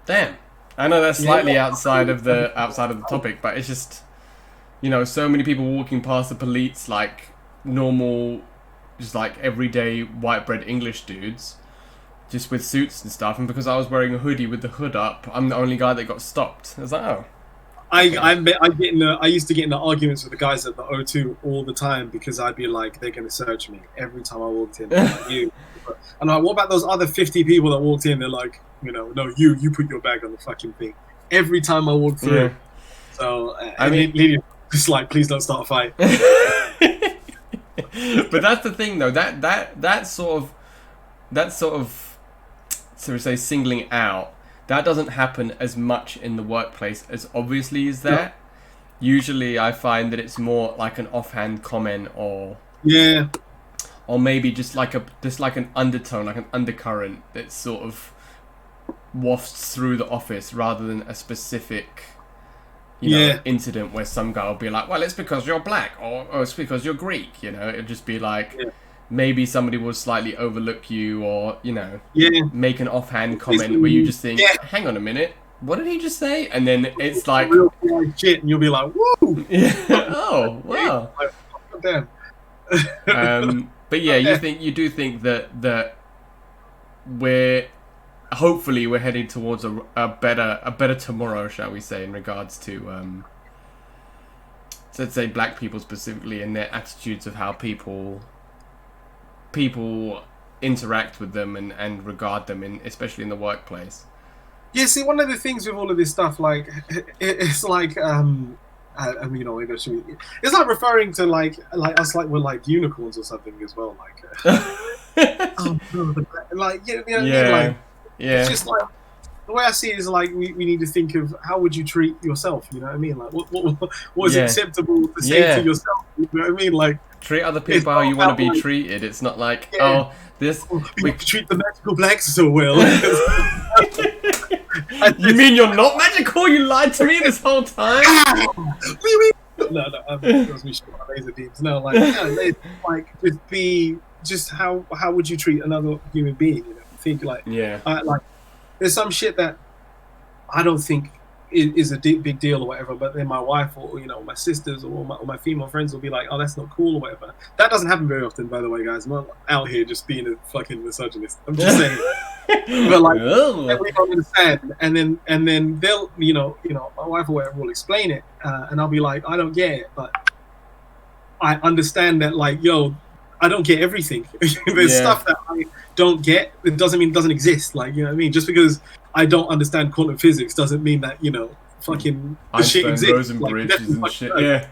damn. I know that's slightly outside of the topic, but it's just, you know, so many people walking past the police like normal, just like everyday white bread English dudes, just with suits and stuff. And because I was wearing a hoodie with the hood up, I'm the only guy that got stopped. I was like, oh.
I used to get into arguments with the guys at the O2 all the time because I'd be like, they're going to search me every time I walked in. Like, you. And I'm like, what about those other 50 people that walked in? They're like, you know, no, you put your bag on the fucking thing every time I walk through. Yeah. So I mean, just like, please don't start a fight.
But that's the thing, though. That sort of, so we say, singling out. That doesn't happen as much in the workplace as obviously is that. Yeah. Usually, I find that it's more like an offhand comment, or maybe just like an undertone, like an undercurrent that sort of wafts through the office rather than a specific, incident where some guy will be like, well, it's because you're black, or it's because you're Greek. You know, it'd just be like. Yeah. Maybe somebody will slightly overlook you, or, you know, make an offhand comment where you just think, hang on a minute, what did he just say? And then it's like
real shit, and you'll be like, woo!
Oh, wow.
Damn.
But yeah, you do think that hopefully we're heading towards a better tomorrow, shall we say, in regards to let's say black people specifically, and their attitudes of how people interact with them and regard them, especially in the workplace.
Yeah, see, one of the things with all of this stuff, like, it's like, I mean, you know, it's like referring to like us, like we're like unicorns or something as well, like, like, you know what I mean? Like, it's just like, the way I see it is like we need to think of how would you treat yourself, you know what I mean? Like, what is acceptable to say to yourself, you know what I mean? Like,
treat other people how you want to be treated. It's not like, we
treat the magical blacks so well.
You mean you're not magical? You lied to me this whole time?
No, those laser beams. No, like just be, just how would you treat another human being? You know, think like, like there's some shit that I don't think is a big deal or whatever, but then my wife or, you know, my sisters or my female friends will be like, oh, that's not cool or whatever. That doesn't happen very often, by the way, guys. I'm not out here just being a fucking misogynist. I'm just saying. But like, we don't understand, and then they'll, you know, my wife or whatever will explain it, and I'll be like, I don't get it, but I understand that, like, yo, I don't get everything. There's stuff that I don't get. It doesn't mean it doesn't exist. Like, you know what I mean? Just because I don't understand quantum physics doesn't mean that, you know, fucking the shit exists.
Like, and shit.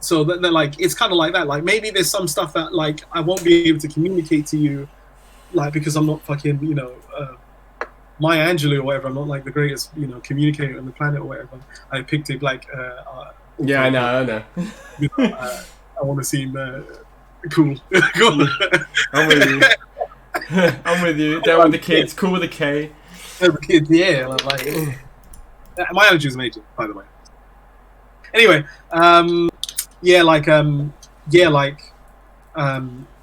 So that like, it's kind of like that. Like, maybe there's some stuff that, like, I won't be able to communicate to you, like, because I'm not fucking, you know, Maya Angelou or whatever. I'm not like the greatest, you know, communicator on the planet or whatever. I picked it like,
I know.
You know, I want to seem cool. Cool.
I'm with you. I'm with you. Down with the kids. Cool with a K.
The kids, yeah. Like, my allergy is amazing, by the way. Anyway,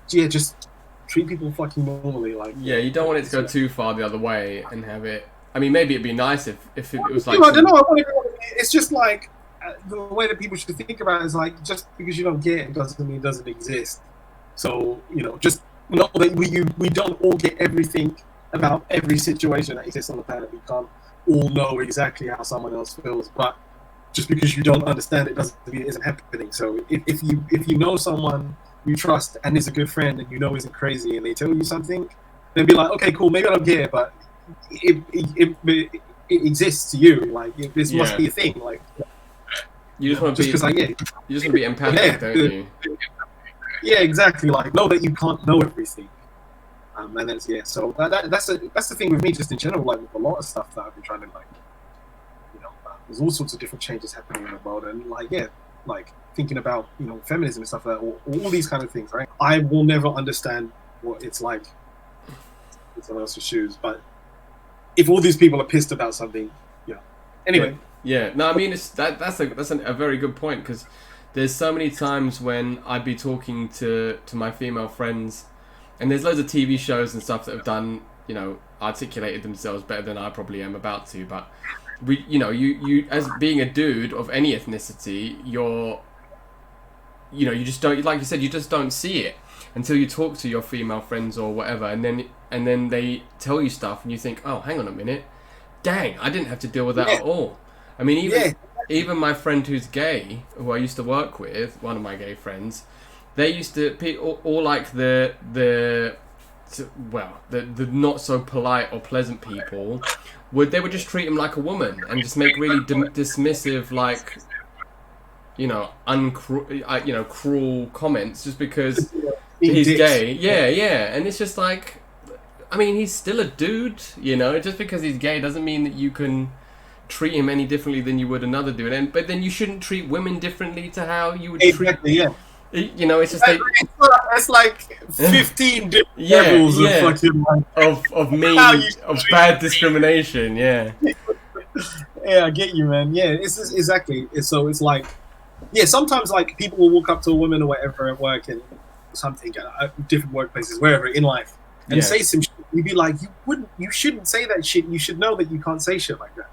just treat people fucking normally. Like,
you don't want it to go too far the other way and have it. I mean, maybe it'd be nice if it was like.
I don't know. It's just like the way that people should think about it is like, just because you don't get it doesn't mean it doesn't exist. So, you know, just know that we don't all get everything about every situation that exists on the planet. We can't all know exactly how someone else feels, but just because you don't understand it doesn't mean it isn't happening. So if you know someone you trust and is a good friend and you know isn't crazy and they tell you something, then be like, okay, cool, maybe I don't get it, but it exists to you. Like this must be a thing. Like
you just want to be
because
you just want to be empathic, don't you?
Yeah, exactly. Like know that you can't know everything. And that's So that's the thing with me, just in general. Like with a lot of stuff that I've been trying to there's all sorts of different changes happening in the world, and like thinking about feminism and stuff like that, all these kind of things, right? I will never understand what it's like in someone else's shoes, but if all these people are pissed about something, anyway.
Yeah. No, I mean that's a very good point, because there's so many times when I'd be talking to my female friends, and there's loads of TV shows and stuff that have done articulated themselves better than I probably am about to, but you as being a dude of any ethnicity, you just don't, like you said, you just don't see it until you talk to your female friends or whatever, and then they tell you stuff and you think, oh, hang on a minute, dang, I didn't have to deal with that at all. I mean, even my friend who's gay, who I used to work with, one of my gay friends, they used to all like the not so polite or pleasant people they would just treat him like a woman and just make really dismissive, like cruel comments just because he's gay. Yeah, and it's just like, I mean, he's still a dude, just because he's gay doesn't mean that you can treat him any differently than you would another dude. But then you shouldn't treat women differently to how you would treat. It's just
it's like 15 different levels of fucking
of bad discrimination. Yeah,
I get you, man. Yeah, it's exactly. So it's like, sometimes like people will walk up to a woman or whatever at work and something at different workplaces, wherever in life, and say some shit. You'd be like, you shouldn't say that shit. You should know that you can't say shit like that.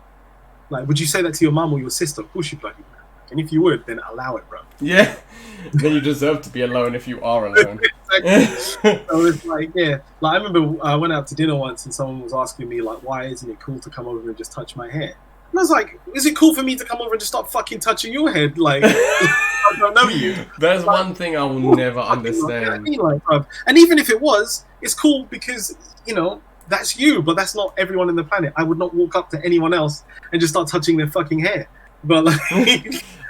Like, would you say that to your mum or your sister? Of course you bloody would. And if you would, then allow it, bro.
Yeah. Then you deserve to be alone if you are alone.
Exactly. So it's like, like I remember I went out to dinner once and someone was asking me, like, why isn't it cool to come over and just touch my hair? And I was like, is it cool for me to come over and just start fucking touching your head? Like, I don't know you.
There's one thing I will never understand.
And even if it was, it's cool because, that's you, but that's not everyone in the planet. I would not walk up to anyone else and just start touching their fucking hair. But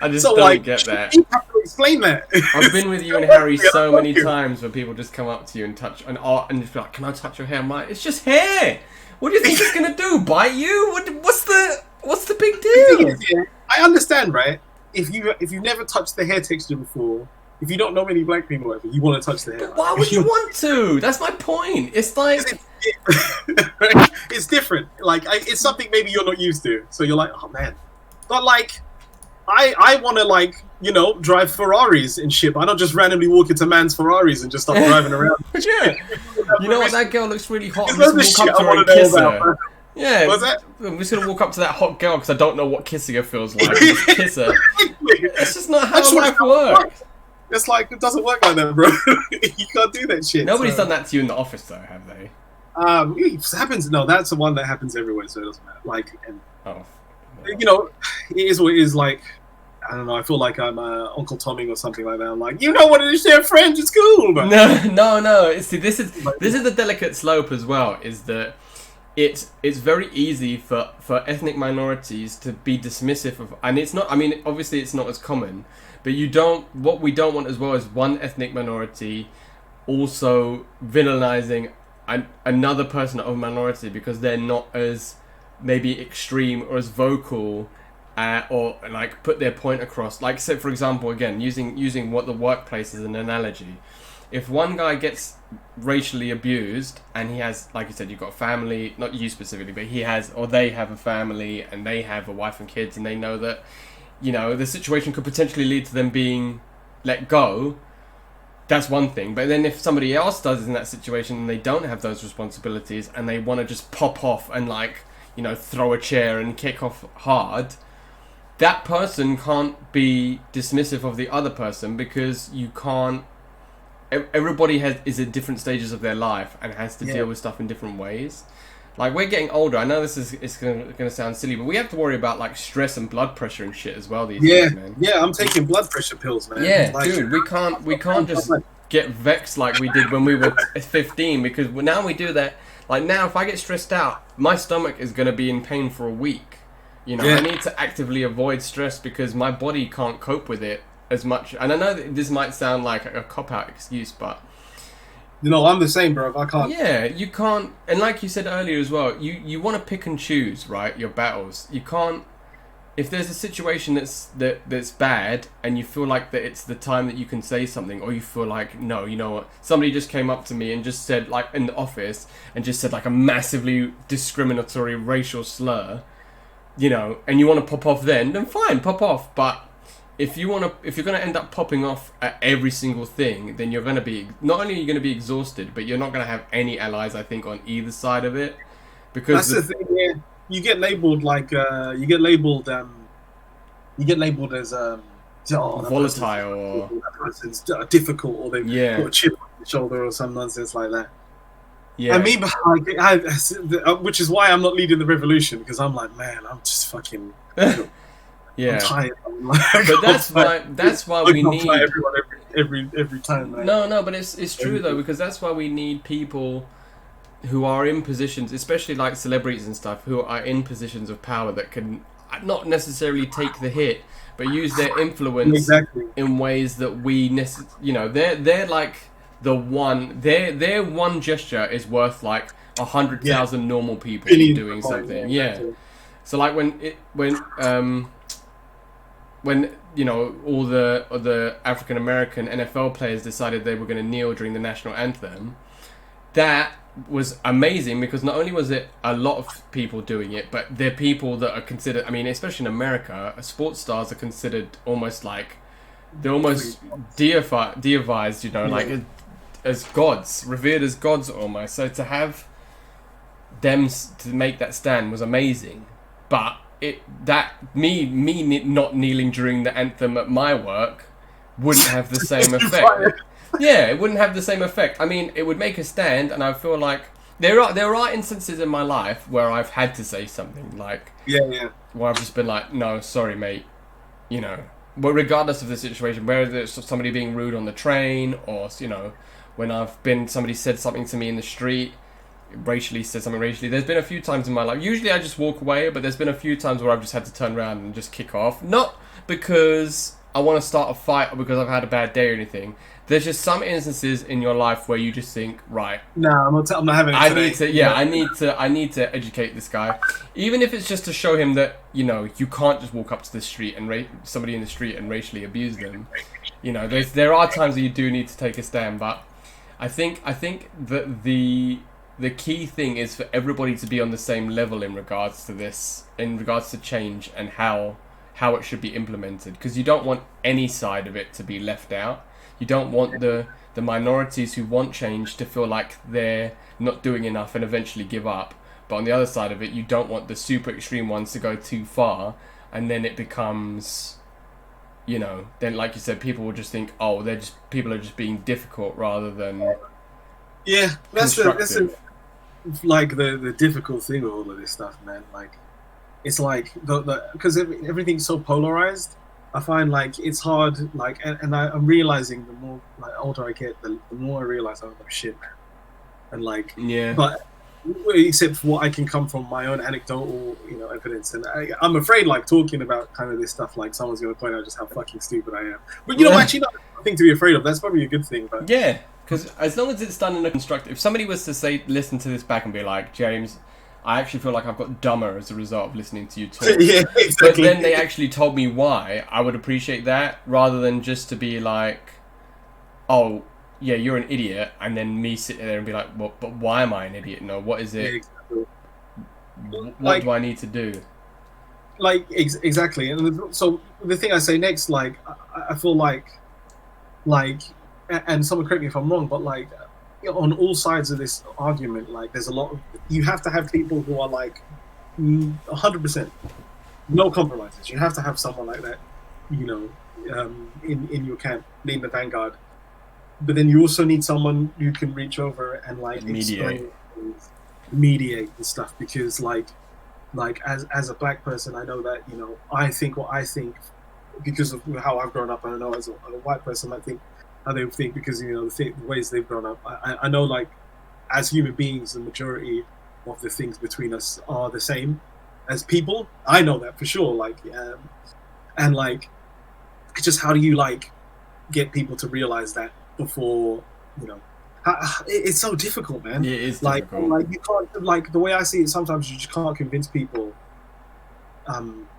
I just don't get that.
You have to explain that.
I've been with you and Harry so many times where people just come up to you and touch and just be like, "Can I touch your hair?" I'm like, "It's just hair. What do you think it's gonna do? Bite you? What's the big deal?"
I understand, right? If you never touched the hair texture before, if you don't know many black people, whatever, you want to touch the hair.
But why would you want to? That's my point. It's like
it's different. Like it's something maybe you're not used to. So you're like, oh man. But like, I want to drive Ferraris and shit. I don't just randomly walk into man's Ferraris and just start driving around.
Yeah. You know what? That girl looks really hot. I'm just gonna walk up to her and kiss her. Yeah.
What's that?
I'm just gonna walk up to that hot girl because I don't know what kissing her feels like. Just kiss her. It's just not how life works.
It's like, it doesn't work like that, bro. You can't do that shit.
Nobody's done that to you in the office, though, have they?
It happens. No, that's the one that happens everywhere, so it doesn't matter. Like, and it is what it is. Like, I don't know. I feel like I'm Uncle Tommy or something like that. I'm like, you know what it is, they're friends. It's cool. But
no. See, this is the delicate slope as well. Is that it's very easy for ethnic minorities to be dismissive of, and it's not. I mean, obviously, it's not as common. But what we don't want as well is one ethnic minority also villainizing another person of a minority because they're not as maybe extreme or as vocal or like put their point across. Like, say, for example, again, using what the workplace is an analogy. If one guy gets racially abused and he has, like you said, you've got a family, not you specifically, but they have a family and they have a wife and kids and they know that the situation could potentially lead to them being let go. That's one thing. But then if somebody else does in that situation and they don't have those responsibilities and they want to just pop off and throw a chair and kick off hard, that person can't be dismissive of the other person because you can't. Everybody is at different stages of their life and has to deal with stuff in different ways. like we're getting older. I know this is it's gonna sound silly, but we have to worry about like stress and blood pressure and shit as well these days, man.
Yeah, I'm taking blood pressure pills, man.
Yeah,
like,
dude, we can't just get vexed like we did when we were 15, because now we do that. Like now, if I get stressed out, my stomach is gonna be in pain for a week. You know, I need to actively avoid stress because my body can't cope with it as much. And I know that this might sound like a cop-out excuse, but
I'm the same, bro. I can't.
Yeah, you can't. And like you said earlier as well, you want to pick and choose, right? Your battles. You can't. If there's a situation that's bad, and you feel like that it's the time that you can say something, or you feel like, no, you know what? Somebody just came up to me and just said, like in the office, and just said like a massively discriminatory racial slur, you know, and you want to pop off, then fine, pop off. But if you're gonna end up popping off at every single thing, then you're gonna be, not only are you gonna be exhausted, but you're not gonna have any allies, I think, on either side of it. Because
that's the thing. Yeah, you get labeled like you get labeled as
volatile, or
that person's difficult, or they put a chip on your shoulder or some nonsense like that.
Yeah,
I mean, which is why I'm not leading the revolution, because I'm like, man, I'm just fucking.
Yeah,
I'm tired.
But that's why we need
everyone every time. Man.
No, but it's true though, because that's why we need people who are in positions, especially like celebrities and stuff, who are in positions of power that can not necessarily take the hit, but use their influence in ways that they're like the one. Their one gesture is worth like 100,000 normal people doing something. Yeah. So like when you know all the African American NFL players decided they were going to kneel during the national anthem, that was amazing, because not only was it a lot of people doing it, but they're people that are considered, I mean, especially in America, sports stars are considered almost like, they're almost deivized, you know, like as gods, revered as gods almost. So to have them to make that stand was amazing. But me not kneeling during the anthem at my work wouldn't have the same effect. Yeah, it wouldn't have the same effect. I mean, it would make a stand, and I feel like there are instances in my life where I've had to say something, like where I've just been like, no, sorry, mate, you know. But regardless of the situation, whether it's somebody being rude on the train, or you know, when somebody said something to me in the street, said something racially. There's been a few times in my life. Usually I just walk away, but there's been a few times where I've just had to turn around and just kick off. Not because I want to start a fight or because I've had a bad day or anything. There's just some instances in your life where you just think, right,
no, I'm not having it today.
I need to educate this guy, even if it's just to show him that, you know, you can't just walk up to the street and somebody in the street and racially abuse them. You know, there are times that you do need to take a stand, but I think that the key thing is for everybody to be on the same level in regards to this, in regards to change and how it should be implemented, because you don't want any side of it to be left out. You don't want the minorities who want change to feel like they're not doing enough and eventually give up. But on the other side of it, you don't want the super extreme ones to go too far, and then it becomes, you know, then like you said, people will just think, oh, people are just being difficult rather than
that's like the difficult thing with all of this stuff, man. Like, it's like because everything's so polarized. I find like it's hard, like, and I'm realizing the more like older I get, the more I realize, oh shit, man. And like, but except for what I can come from my own anecdotal, you know, evidence, and I'm afraid like talking about kind of this stuff, like someone's going to point out just how fucking stupid I am. But you know, actually, not nothing to be afraid of. That's probably a good thing. But
because as long as it's done in a constructive, if somebody was to listen to this back and be like, James, I actually feel like I've got dumber as a result of listening to you talk.
Yeah, exactly.
But then they actually told me why. I would appreciate that, rather than just to be like, oh, yeah, you're an idiot, and then me sit there and be like, well, but why am I an idiot? No, what is it?
Yeah, exactly.
What do I need to do?
Like, exactly. And so the thing I say next, like, I feel like, and someone correct me if I'm wrong, but like, on all sides of this argument, like, there's a lot of, you have to have people who are like 100% no compromises. You have to have someone like that, you know, in your camp, in the vanguard. But then you also need someone you can reach over and like
mediate.
explain things. mediate and stuff, because as a black person, I know that, I think what I think because of how I've grown up. I don't know, as a white person might think how they would think because, the ways they've grown up. I know, like, as human beings, the majority of the things between us are the same as people. I know that for sure. And like, just how do you like get people to realize that before, it's so difficult, man.
Yeah, it is
difficult. Like you can't, like, the way I see it, sometimes you just can't convince people.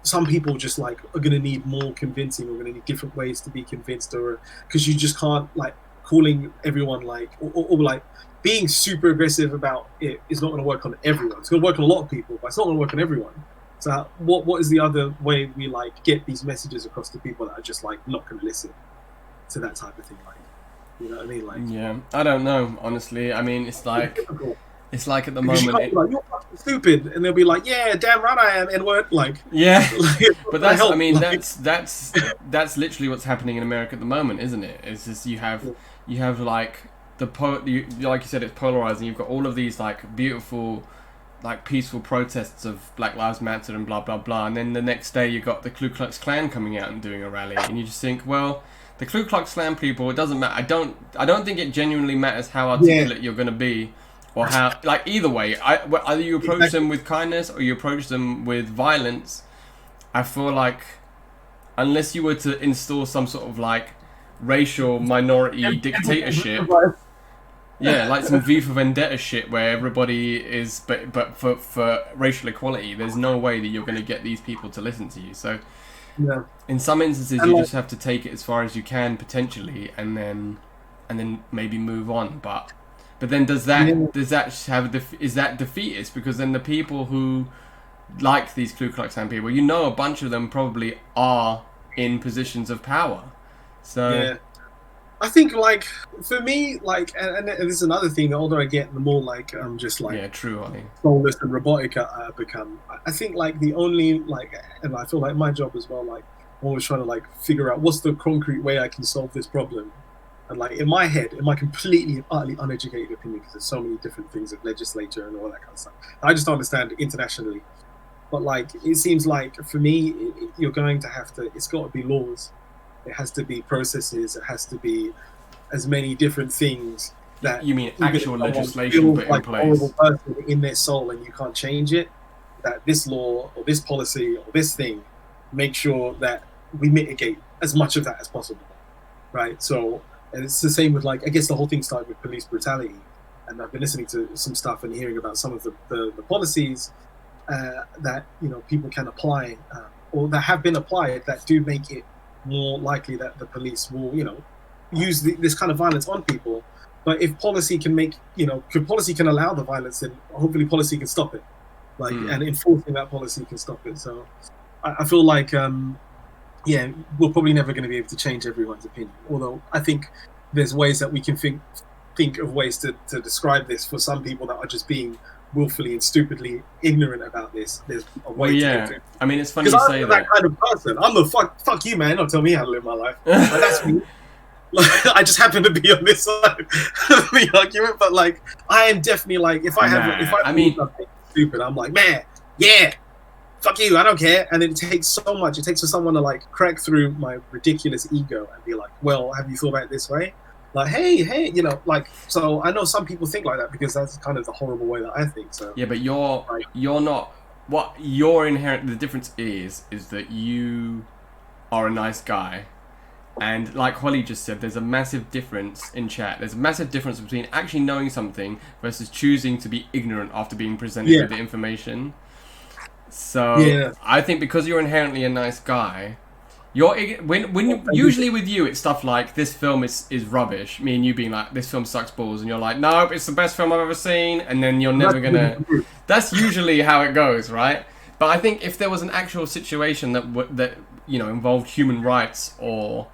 Some people just like are gonna need more convincing, or gonna need different ways to be convinced, or because you just can't, like, calling everyone like, or like being super aggressive about it is not going to work on everyone. It's going to work on a lot of people, but it's not going to work on everyone. So what is the other way we like get these messages across to people that are just like not going to listen to that type of thing? Like, you know what I mean? Like,
yeah, I don't know, honestly. I mean, it's like at the moment,
you can't be like, you're fucking stupid, and they'll be like, yeah, damn right I am, N-word. Like,
yeah,
like,
but that's, I mean,
like,
that's literally what's happening in America at the moment, isn't it? It's just you have like like you said, it's polarizing. You've got all of these like beautiful, like peaceful protests of Black Lives Matter and blah blah blah, and then the next day you got the Ku Klux Klan coming out and doing a rally, and you just think, well, the Ku Klux Klan people, it doesn't matter. I don't think it genuinely matters how articulate you're going to be, or how, like, either way. Either you approach them with kindness or you approach them with violence. I feel like unless you were to install some sort of like racial minority dictatorship. Yeah, like some V for Vendetta shit where everybody is, but for racial equality, there's no way that you're going to get these people to listen to you. So, in some instances, you just have to take it as far as you can potentially, and then maybe move on. But then is that defeatist? Because then the people who like these Ku Klux Klan people, a bunch of them probably are in positions of power. So.
Yeah. I think, like, for me, like, and this is another thing, the older I get, the more, like, just, like,
true,
soulless and robotic I become. I think, like, the only, like, and I feel like my job as well, like, I'm always trying to, like, figure out what's the concrete way I can solve this problem. And, like, in my head, in my completely and utterly uneducated opinion, because there's so many different things of legislature and all that kind of stuff, I just don't understand internationally. But, like, it seems like, for me, you're going to have to, it's got to be laws. It has to be processes. It has to be as many different things that
you mean actual legislation put in place.
Horrible person in their soul, and you can't change it. That this law or this policy or this thing, make sure that we mitigate as much of that as possible, right? So, and it's the same with, like, I guess the whole thing started with police brutality, and I've been listening to some stuff and hearing about some of the policies that people can apply or that have been applied that do make it more likely that the police will, use this kind of violence on people. But if policy can policy can allow the violence, then hopefully policy can stop it. Like, and enforcing that policy can stop it. So I feel like, we're probably never going to be able to change everyone's opinion. Although I think there's ways that we can think of ways to describe this for some people that are just being willfully and stupidly ignorant about this. There's a way to.
I mean, it's funny you say that.
I'm that kind of person. I'm the fuck you, man. Don't tell me how to live my life. Like, that's me. Like, I just happen to be on this side of the argument, but like, I am definitely like, if I do something stupid, I'm like, man, yeah, fuck you, I don't care. And it takes so much. It takes for someone to like crack through my ridiculous ego and be like, well, have you thought about it this way? Like, hey, like, so I know some people think like that because that's kind of the horrible way that I think. So
yeah, but you're not. What your inherent, the difference is that you are a nice guy, and like Holly just said, there's a massive difference in chat. There's a massive difference between actually knowing something versus choosing to be ignorant after being presented with the information. So I think because you're inherently a nice guy. Usually with you, it's stuff like, this film is rubbish. Me and you being like, this film sucks balls, and you're like, nope, it's the best film I've ever seen, and then you're never gonna. That's usually how it goes, right? But I think if there was an actual situation that involved human rights or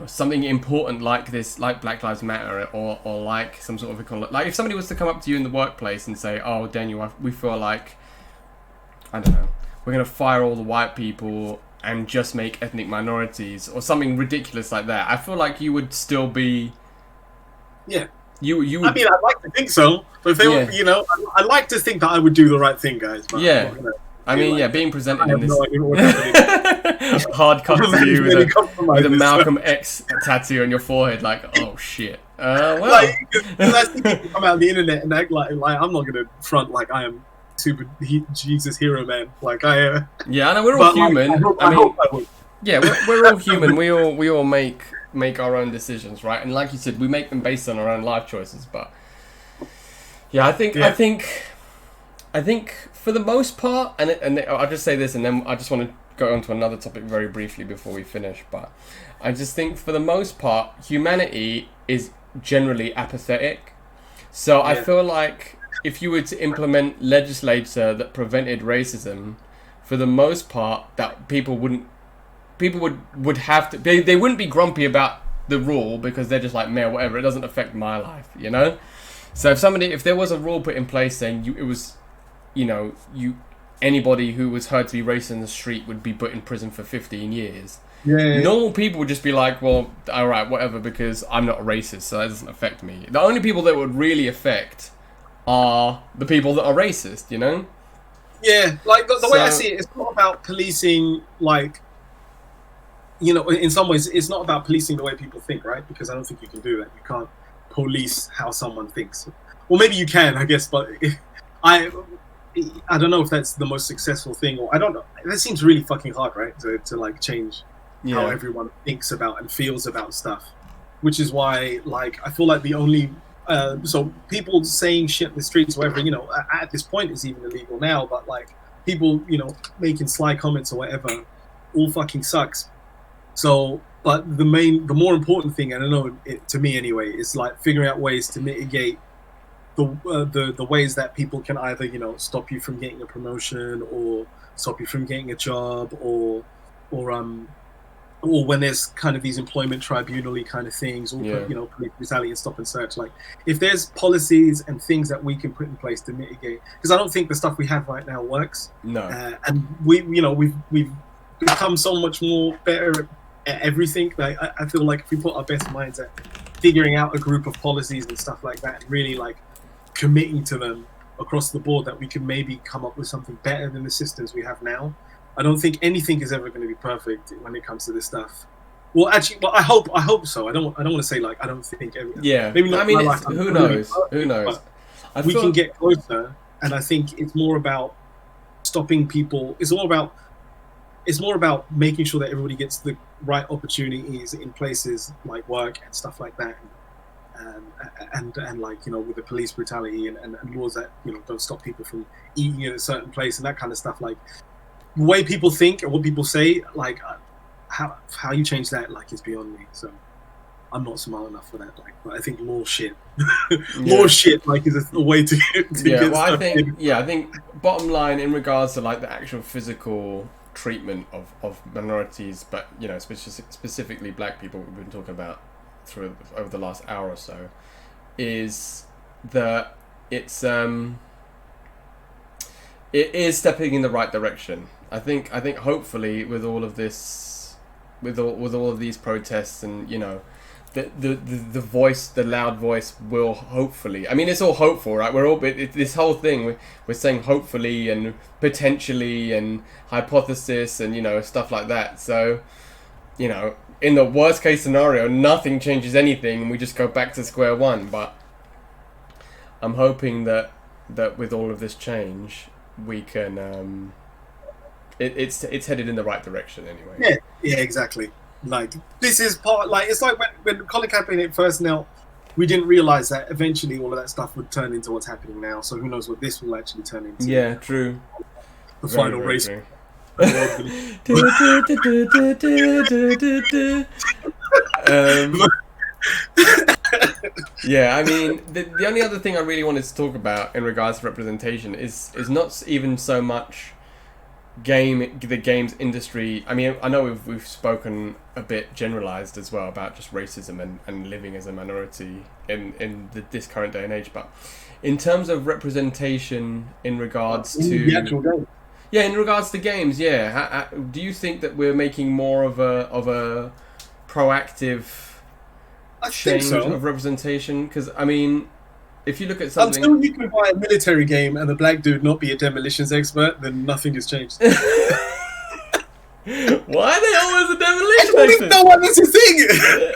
something important like this, like Black Lives Matter, or like some sort of like if somebody was to come up to you in the workplace and say, oh, Daniel, we feel like, I don't know, we're gonna fire all the white people and just make ethnic minorities, or something ridiculous like that, I feel like you would still be You
I
would,
mean, I'd like to think so, but if they
Yeah.
were, I like to think that I would do the right thing, guys. But
Yeah.
I'm not gonna
I
do
mean,
like
yeah,
that.
being presented
I
in
have
this
no idea what's happening.
hard cut to you
Many
with a
compromises.
Malcolm X tattoo on your forehead, like, oh shit. Well,
Like, 'cause I see people come out on the internet and act like I'm not gonna front like I am Jesus hero man. Like
yeah, I know we're all
but like,
human.
I hope I would.
Yeah, we're all human. We all make our own decisions, right? And like you said, we make them based on our own life choices. But yeah, I think for the most part, and I'll just say this, and then I just want to go on to another topic very briefly before we finish. But I just think for the most part, humanity is generally apathetic. So I feel like if you were to implement legislature that prevented racism, for the most part, that people would have to, they wouldn't be grumpy about the rule because they're just like, man, whatever, it doesn't affect my life, you know? So if there was a rule put in place saying anybody who was heard to be racist in the street would be put in prison for 15 years. Normal people would just be like, well, all right, whatever, because I'm not a racist, so that doesn't affect me. The only people that would really affect are the people that are racist, you know?
Yeah, like the way I see it, it's not about policing, like, in some ways, it's not about policing the way people think, right? Because I don't think you can do that. You can't police how someone thinks. Well, maybe you can, I guess, but I don't know if that's the most successful thing, or I don't know. That seems really fucking hard, right? To like change how everyone thinks about and feels about stuff, which is why, like, I feel like the only so people saying shit in the streets, whatever, at this point is even illegal now, but like people, making sly comments or whatever, all fucking sucks. So, but the more important thing, and I know to me anyway, is like figuring out ways to mitigate the ways that people can either stop you from getting a promotion or stop you from getting a job or when there's kind of these employment tribunal-y kind of things, or police brutality and stop and search. Like, if there's policies and things that we can put in place to mitigate, because I don't think the stuff we have right now works.
No.
And we've become so much more better at everything. Like, I feel like if we put our best minds at figuring out a group of policies and stuff like that, and really like committing to them across the board, that we can maybe come up with something better than the systems we have now. I don't think anything is ever going to be perfect when it comes to this stuff. Well, actually, I hope so. I don't want to say like I don't think everything.
Yeah,
maybe not.
I mean, who knows? Who knows?
We can get closer, and I think it's more about stopping people. It's more about making sure that everybody gets the right opportunities in places like work and stuff like that, and like with the police brutality and laws that don't stop people from eating in a certain place and that kind of stuff. Like, the way people think and what people say, like how you change that, like, is beyond me. So I'm not smart enough for that. Like, but I think more shit, like, is a way to get
well,
stuff
I think bottom line in regards to like the actual physical treatment of minorities, but specifically black people, we've been talking about over the last hour or so, is that it is stepping in the right direction. I think hopefully with all of this, with all of these protests, and the voice, the loud voice will hopefully. I mean, it's all hopeful, right? We're all this whole thing. We're saying hopefully and potentially and hypothesis and stuff like that. So, in the worst case scenario, nothing changes anything, and we just go back to square one. But I'm hoping that with all of this change, we can. It's headed in the right direction anyway.
Yeah, exactly. Like, this is part, like, it's like when Colin Kaepernick first knelt, we didn't realize that eventually all of that stuff would turn into what's happening now. So who knows what this will actually turn into?
Yeah, true.
The final race.
Yeah, I mean, the only other thing I really wanted to talk about in regards to representation is not even so much the games industry. I mean, I know we've spoken a bit generalized as well about just racism and living as a minority in this current day and age, but in terms of representation in regards to
the actual game.
Yeah, in regards to games, yeah. Do you think that we're making more of a proactive
I think
change
so.
of representation? Because I mean, if you look at something,
Until you can buy a military game and the black dude not be a demolitions expert, then nothing has changed.
why are they always a
I
demolition
don't even
expert?
know why that's a thing.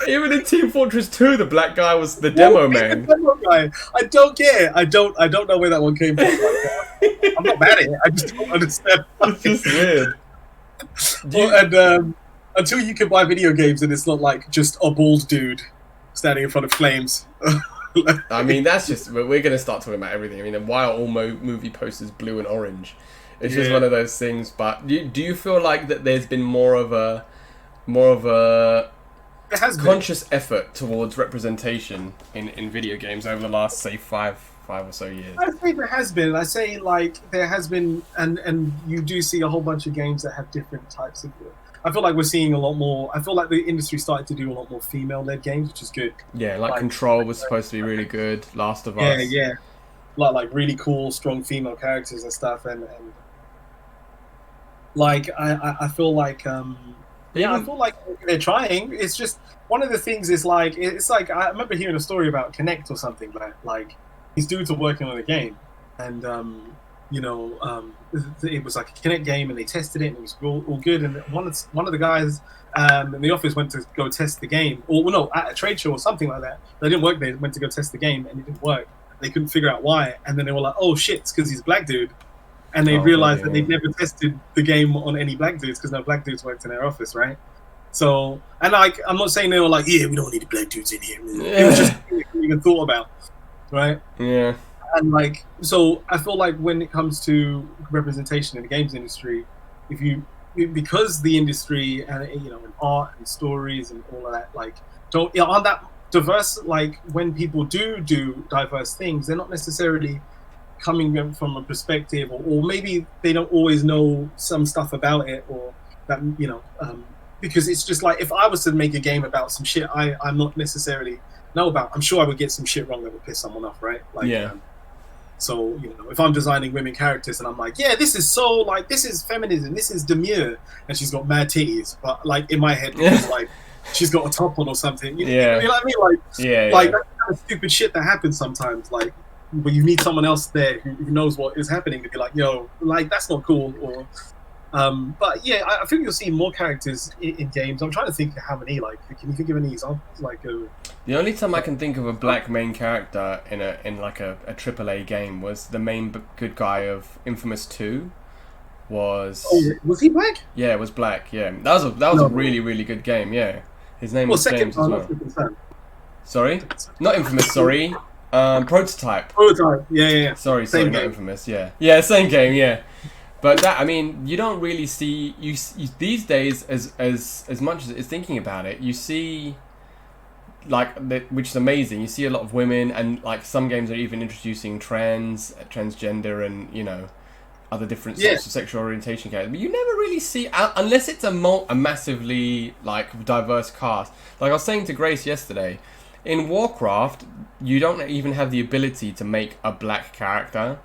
Even in Team Fortress 2, the black guy was the demo man.
The demo guy. I don't get it. I don't know where that one came from. I'm not mad at it. I just don't understand.
It's just weird.
Until you can buy video games and it's not like just a bald dude standing in front of flames.
I mean, that's just, we're going to start talking about everything. I mean, why are all movie posters blue and orange? It's just one of those things. But do you feel like that there's been more of a
It has
conscious effort towards representation in video games over the last, say, five or so years?
I think there has been. I say like there has been, and you do see a whole bunch of games that have different types of. I feel like we're seeing a lot more. I feel like the industry started to do a lot more female-led games, which is good.
Yeah, like Control was supposed to be really good. Last of Us.
Yeah. Like really cool, strong female characters and stuff, and like I feel like I feel like they're trying. It's just one of the things is like it's like I remember hearing a story about Connect or something like these dudes are working on a game, and it was like a Kinect game, and they tested it, and it was all good. And one of the guys in the office went to go test the game, at a trade show or something like that. They didn't work there. They went to go test the game, and it didn't work. They couldn't figure out why, and then they were like, "Oh shit, it's because he's a black dude." And they realized that they'd never tested the game on any black dudes because no black dudes worked in their office, right? So, and like, I'm not saying they were like, "Yeah, we don't need the black dudes in here." It was just something they even thought about, right?
Yeah.
And like, so I feel like when it comes to representation in the games industry, because the industry and in art and stories and all of that, like, aren't that diverse. Like when people do diverse things, they're not necessarily coming from a perspective, or maybe they don't always know some stuff about it, or that because it's just like if I was to make a game about some shit I'm not necessarily know about, I'm sure I would get some shit wrong that would piss someone off, right? Like, so if I'm designing women characters and I'm like, yeah, this is feminism, this is demure, and she's got mad titties, but like in my head it's like she's got a top on or something. You know what I mean? Like that kind of stupid shit that happens sometimes. Like, but you need someone else there who knows what is happening to be like, yo, like that's not cool. Or, but yeah, I think you'll see more characters in games. I'm trying to think of how many. Like, can you think of any examples? Like,
the only time I can think of a black main character in a AAA game was the main good guy of Infamous 2. Was
he black?
Yeah, it was black. Yeah, that was a really, really good game. Yeah, his name was James as well. Sorry, not Infamous. Sorry, Prototype.
Prototype. Yeah.
Sorry, not Infamous. Yeah, same game. Yeah, but that, I mean, you don't really see you these days as much as thinking about it. You see, which is amazing. You see a lot of women, and like some games are even introducing transgender, and other different sorts of sexual orientation characters, but you never really see, unless it's a massively like diverse cast. Like I was saying to Grace yesterday, in Warcraft, you don't even have the ability to make a black character.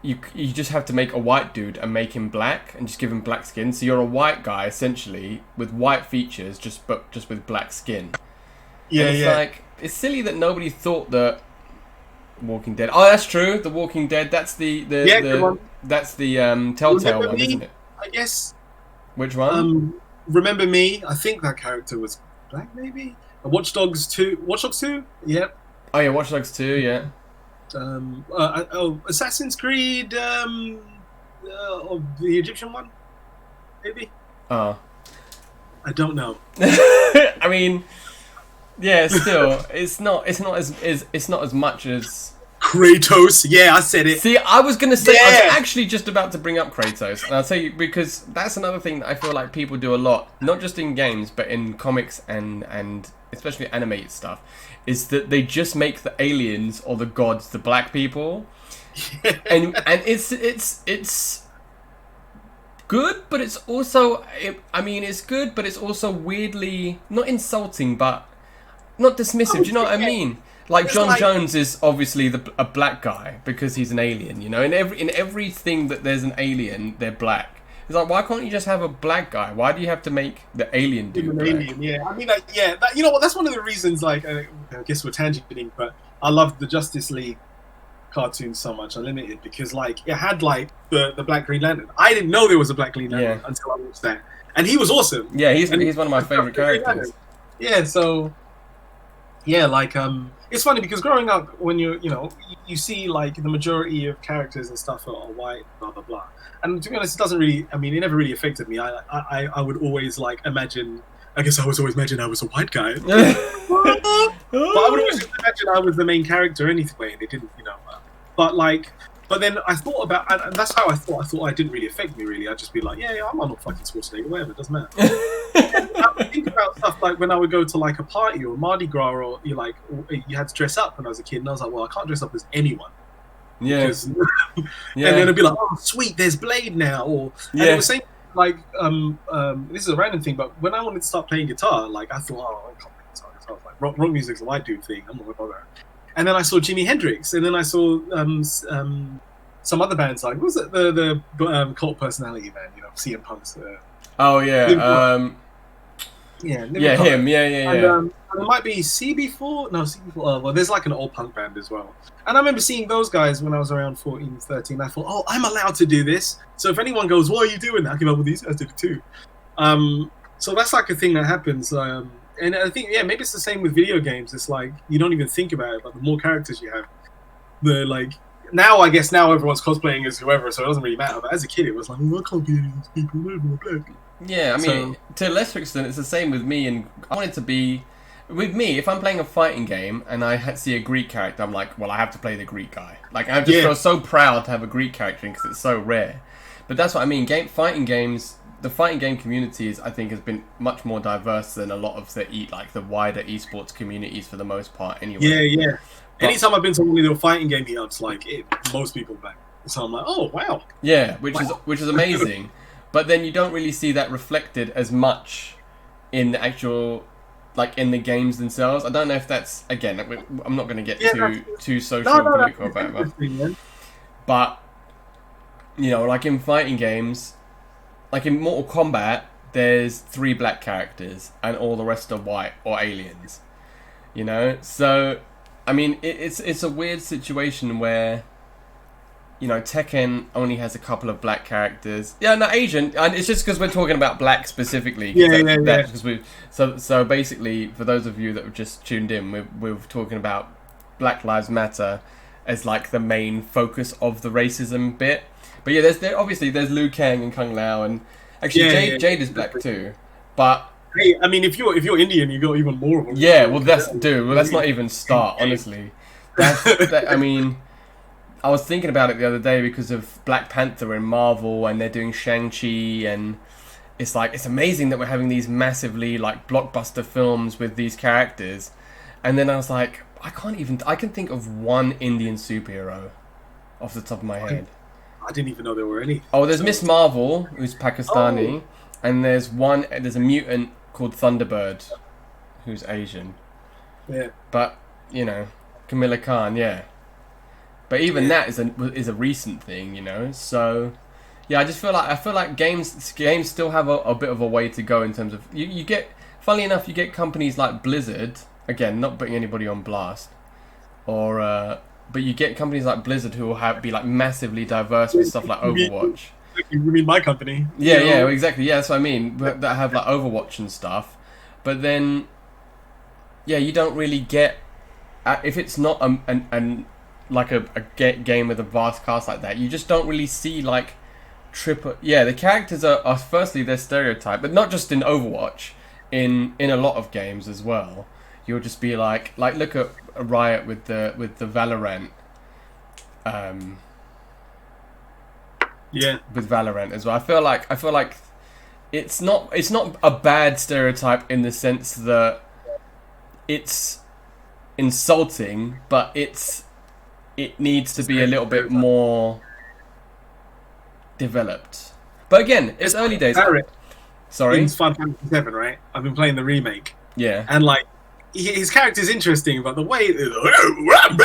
You just have to make a white dude and make him black and just give him black skin. So you're a white guy essentially with white features, just with black skin. Yeah, and it's like, it's silly that nobody thought that Walking Dead. Oh, that's true. The Walking Dead. That's the Telltale one, isn't it?
I guess.
Which one?
Remember Me. I think that character was black, maybe. Watch Dogs 2. Watch Dogs 2. Yep.
Oh yeah, Watch Dogs 2. Yeah.
Assassin's Creed. The Egyptian one, maybe.
Oh.
I don't know.
I mean. Yeah, still, it's not as much as
Kratos. Yeah, I said it.
See, I was gonna say, I was actually just about to bring up Kratos, and I'll tell you because that's another thing that I feel like people do a lot, not just in games, but in comics and especially animated stuff, is that they just make the aliens or the gods the black people, and it's good, but it's also, it's good, but it's also weirdly not insulting, but not dismissive. Do you know what I mean? Like, John Jones is obviously a black guy because he's an alien. In everything that there's an alien, they're black. It's like, why can't you just have a black guy? Why do you have to make the alien dude
An
black?
alien, yeah. I mean, you know what? That's one of the reasons. Like, I guess we're tangenting, but I loved the Justice League cartoons so much, Unlimited, because like it had like the Black Green Lantern. I didn't know there was a Black Green Lantern until I watched that, and he was awesome.
Yeah, he's one of my favorite characters.
Yeah, so yeah, like it's funny because growing up, when you see like the majority of characters and stuff are white, blah blah blah. And to be honest, it doesn't really. I mean, it never really affected me. I would always like imagine. I guess I was always imagine I was a white guy. But I would always imagine I was the main character anyway, and it didn't, But then I thought about, and that's how I thought. I thought it didn't really affect me. Really, I'd just be like, yeah, I'm not fucking Schwarzenegger, whatever, it doesn't matter. I would think about stuff like when I would go to like a party or Mardi Gras, or you had to dress up when I was a kid, and I was like, well, I can't dress up as anyone.
Yeah.
Because, and then it'd be like, oh, sweet, there's Blade now, and it was saying like, this is a random thing, but when I wanted to start playing guitar, like I thought, oh, I can't play guitar. I was like, rock music's a white dude thing. I'm not gonna bother. And then I saw Jimi Hendrix, and then I saw some other bands like, what was it, the cult personality band, CM Punk's.
Oh yeah, him.
And it might be CB4. No, CB4. Well, there's like an old punk band as well. And I remember seeing those guys when I was around 14, 13. I thought, oh, I'm allowed to do this. So if anyone goes, what are you doing? I came up with these guys did it too. So that's like a thing that happens. And I think, maybe it's the same with video games. It's like you don't even think about it, but the more characters you have, now everyone's cosplaying as whoever, so it doesn't really matter. But as a kid, it was like, I can't be any of these people.
Yeah, I mean, to a lesser extent, it's the same with me. And I wanted to be, with me, if I'm playing a fighting game and I see a Greek character, I'm like, well, I have to play the Greek guy. Like, I just feel so proud to have a Greek character because it's so rare. But that's what I mean. Fighting games, the fighting game communities, I think, has been much more diverse than a lot of the wider esports communities for the most part. Anyway.
Yeah. But anytime I've been to one of the fighting game meetups, most people back. So I'm like, oh wow.
Yeah, which is amazing. But then you don't really see that reflected as much in the actual, in the games themselves. I don't know if that's, again, I'm not going to get too social and political about it. But, in fighting games, like in Mortal Kombat, there's 3 black characters and all the rest are white or aliens. So, I mean, it's a weird situation where, Tekken only has a couple of black characters. Yeah, no, Asian. And it's just because we're talking about black specifically. So basically, for those of you that have just tuned in, we're talking about Black Lives Matter as like the main focus of the racism bit. But yeah, there's Liu Kang and Kung Lao, and actually Jade is black too. But
hey, I mean, if you're Indian, you got even more of them.
Yeah, well, let's not even start. Honestly, I mean. I was thinking about it the other day because of Black Panther and Marvel, and they're doing Shang-Chi, and it's amazing that we're having these massively blockbuster films with these characters. And then I was like, I can think of one Indian superhero off the top of my head.
I didn't even know there were any.
Oh, there's Miss Marvel, who's Pakistani, and there's a mutant called Thunderbird, who's Asian.
Yeah.
But, Camilla Khan, yeah. But even that is a recent thing, So, yeah, I feel like games still have a bit of a way to go in terms of you get. Funnily enough, you get companies like Blizzard. Again, not putting anybody on blast, but you get companies like Blizzard who will be massively diverse with stuff like Overwatch.
You mean my company?
Yeah, exactly. Yeah, that's what I mean. That have Overwatch and stuff. But then, yeah, you don't really get if it's not a game with a vast cast like that, you just don't really see triple. Yeah, the characters are firstly they're stereotyped, but not just in Overwatch, in a lot of games as well. You'll just be like look at Riot with the Valorant. With Valorant as well. I feel like it's not a bad stereotype in the sense that it's insulting, but it needs to be a little bit more developed. But again, it's early days. Sorry?
In Final Fantasy 7, right? I've been playing the remake.
Yeah.
And his character's interesting, but the way
God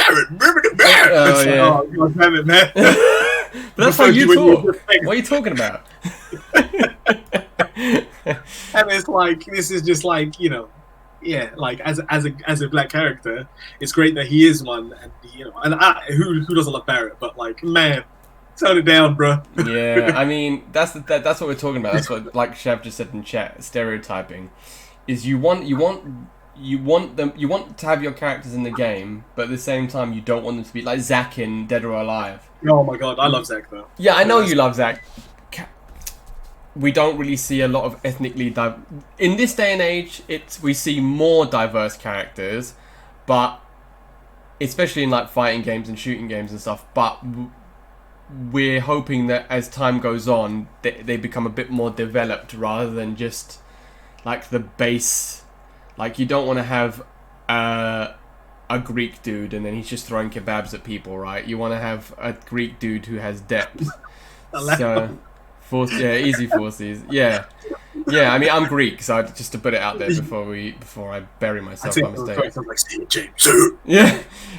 damn it, man. But that's how you talk. What are you talking about?
And it's like, this is just like, yeah, like as a black character, it's great that he is one, and and who doesn't love Barrett? But like, man, tone it down, bro.
Yeah, I mean that's what we're talking about. That's what, like Shav just said in chat, stereotyping is you want to have your characters in the game, but at the same time you don't want them to be like Zack in Dead or Alive.
Oh my god, I love Zack though.
Yeah, I know you love Zack. We don't really see a lot of ethnically in this day and age. We see more diverse characters, but especially in like fighting games and shooting games and stuff. But we're hoping that as time goes on, they become a bit more developed rather than just like the base. Like, you don't want to have a Greek dude and then he's just throwing kebabs at people, right? You want to have a Greek dude who has depth. So, easy forces. Yeah. I mean, I'm Greek, so just to put it out there before I bury myself by mistake.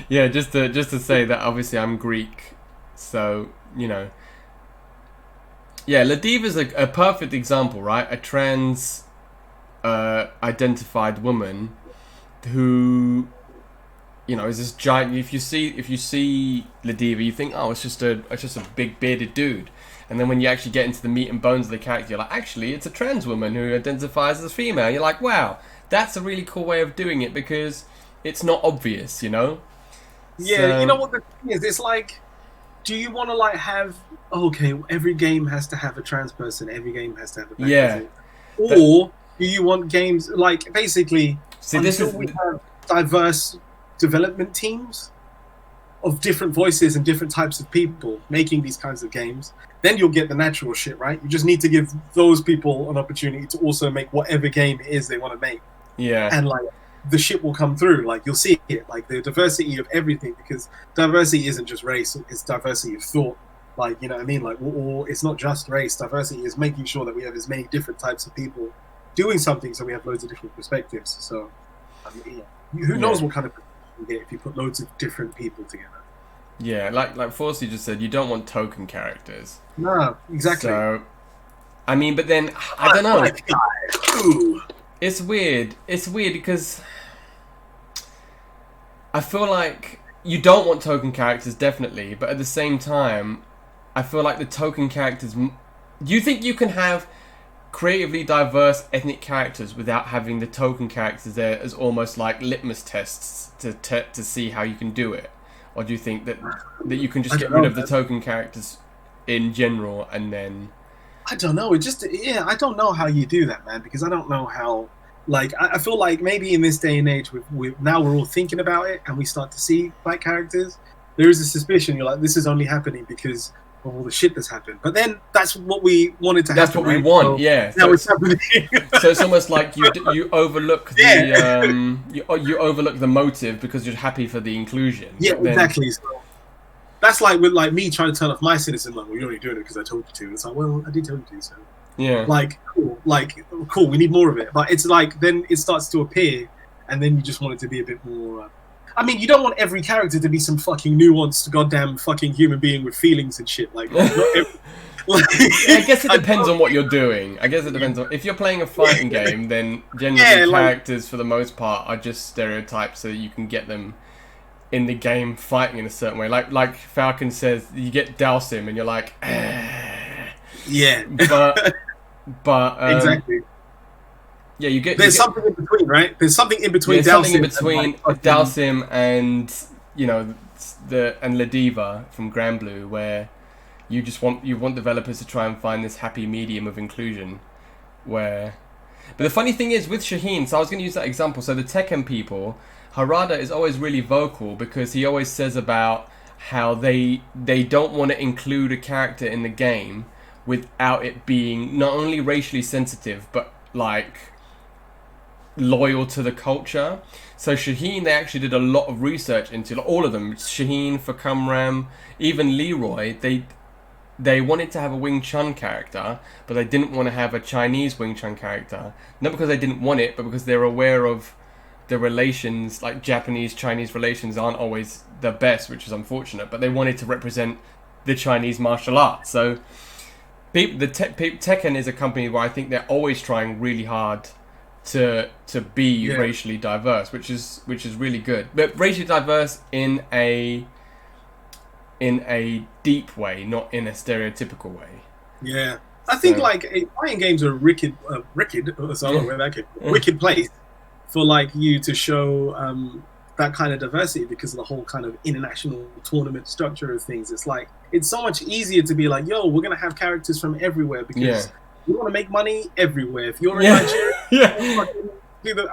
Yeah. Just to say that obviously I'm Greek, so yeah. Ladiva's a perfect example, right? A trans identified woman who is this giant. If you see Ladiva, you think, oh, it's just a big bearded dude. And then when you actually get into the meat and bones of the character, you're like, actually, it's a trans woman who identifies as female. You're like, wow, that's a really cool way of doing it because it's not obvious,
Yeah,
So,
you know what the thing is? It's like, do you want to like have, every game has to have a trans person, every game has to have a black person? Or do you want games, like, basically, we have diverse development teams of different voices and different types of people making these kinds of games, then you'll get the natural shit, right? You just need to give those people an opportunity to also make whatever game it is they want to make.
Yeah.
And like, the shit will come through. Like, you'll see it, like the diversity of everything, because diversity isn't just race, it's diversity of thought. Like, you know what I mean? Like, or it's not just race. Diversity is making sure that we have as many different types of people doing something, so we have loads of different perspectives. So, who knows what kind of you get if you put loads of different people together.
Yeah, like Forsey just said, you don't want token characters.
No, exactly.
So, I mean, but then I don't know. It's weird. It's weird because I feel like you don't want token characters, definitely, but at the same time, I feel like the token characters. Do you think you can have creatively diverse ethnic characters without having the token characters there as almost like litmus tests to see how you can do it? Or do you think that you can just get rid of the token characters in general and then...
I don't know. I don't know how you do that, man, because I don't know how... Like, I feel like maybe in this day and age, now we're all thinking about it and we start to see black characters. There is a suspicion, you're like, this is only happening because of all the shit that's happened. But then that's what we wanted to happen.
That's what we want,
so
yeah.
Now it's happening.
So it's almost like you overlook the you overlook the motive because you're happy for the inclusion.
Yeah, exactly. So that's like with like me trying to turn off my citizen. Like, well, you're only doing it because I told you to. It's like, well, I did tell you to. So
yeah,
cool. We need more of it. But it's like then it starts to appear, and then you just want it to be a bit more. I mean, you don't want every character to be some fucking nuanced, goddamn fucking human being with feelings and shit. Like, not every,
I guess it depends on what you're doing. I guess it depends on if you're playing a fighting game, then generally characters for the most part are just stereotypes, so that you can get them in the game fighting in a certain way. Like Falcon says, you get Dalsim, and you're like,
yeah,
but
exactly.
Yeah,
There's something in between, right? There's something in between.
There's something in between Dalsim and and Ladiva from Granblue, where you want developers to try and find this happy medium of inclusion. But the funny thing is with Shaheen, so I was going to use that example. So the Tekken people, Harada is always really vocal because he always says about how they don't want to include a character in the game without it being not only racially sensitive but like loyal to the culture. So Shaheen, they actually did a lot of research into all of them. Shaheen, Fakumram, even Leroy. They wanted to have a Wing Chun character, but they didn't want to have a Chinese Wing Chun character. Not because they didn't want it, but because they're aware of the relations, like Japanese-Chinese relations aren't always the best, which is unfortunate. But they wanted to represent the Chinese martial arts. So Tekken is a company where I think they're always trying really hard to be racially diverse, which is really good. But racially diverse in a deep way, not in a stereotypical way.
Yeah, I think like fighting games are wicked place for like you to show that kind of diversity because of the whole kind of international tournament structure of things. It's like it's so much easier to be like, yo, we're gonna have characters from everywhere because you want to make money everywhere. If you're in Nigeria,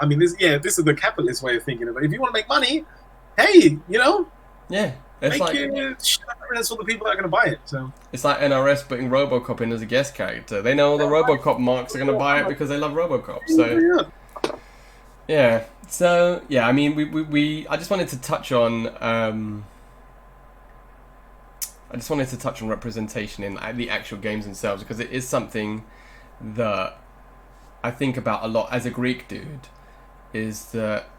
I mean, this is the capitalist way of thinking of it. If you want to make money, hey,
it's
make
like
evidence for the people that are going to buy it. So
it's like NRS putting RoboCop in as a guest character. They know all the RoboCop marks are going to buy it because they love RoboCop. So So I mean, we I just wanted to touch on representation in the actual games themselves because it is something that I think about a lot as a Greek dude. Is that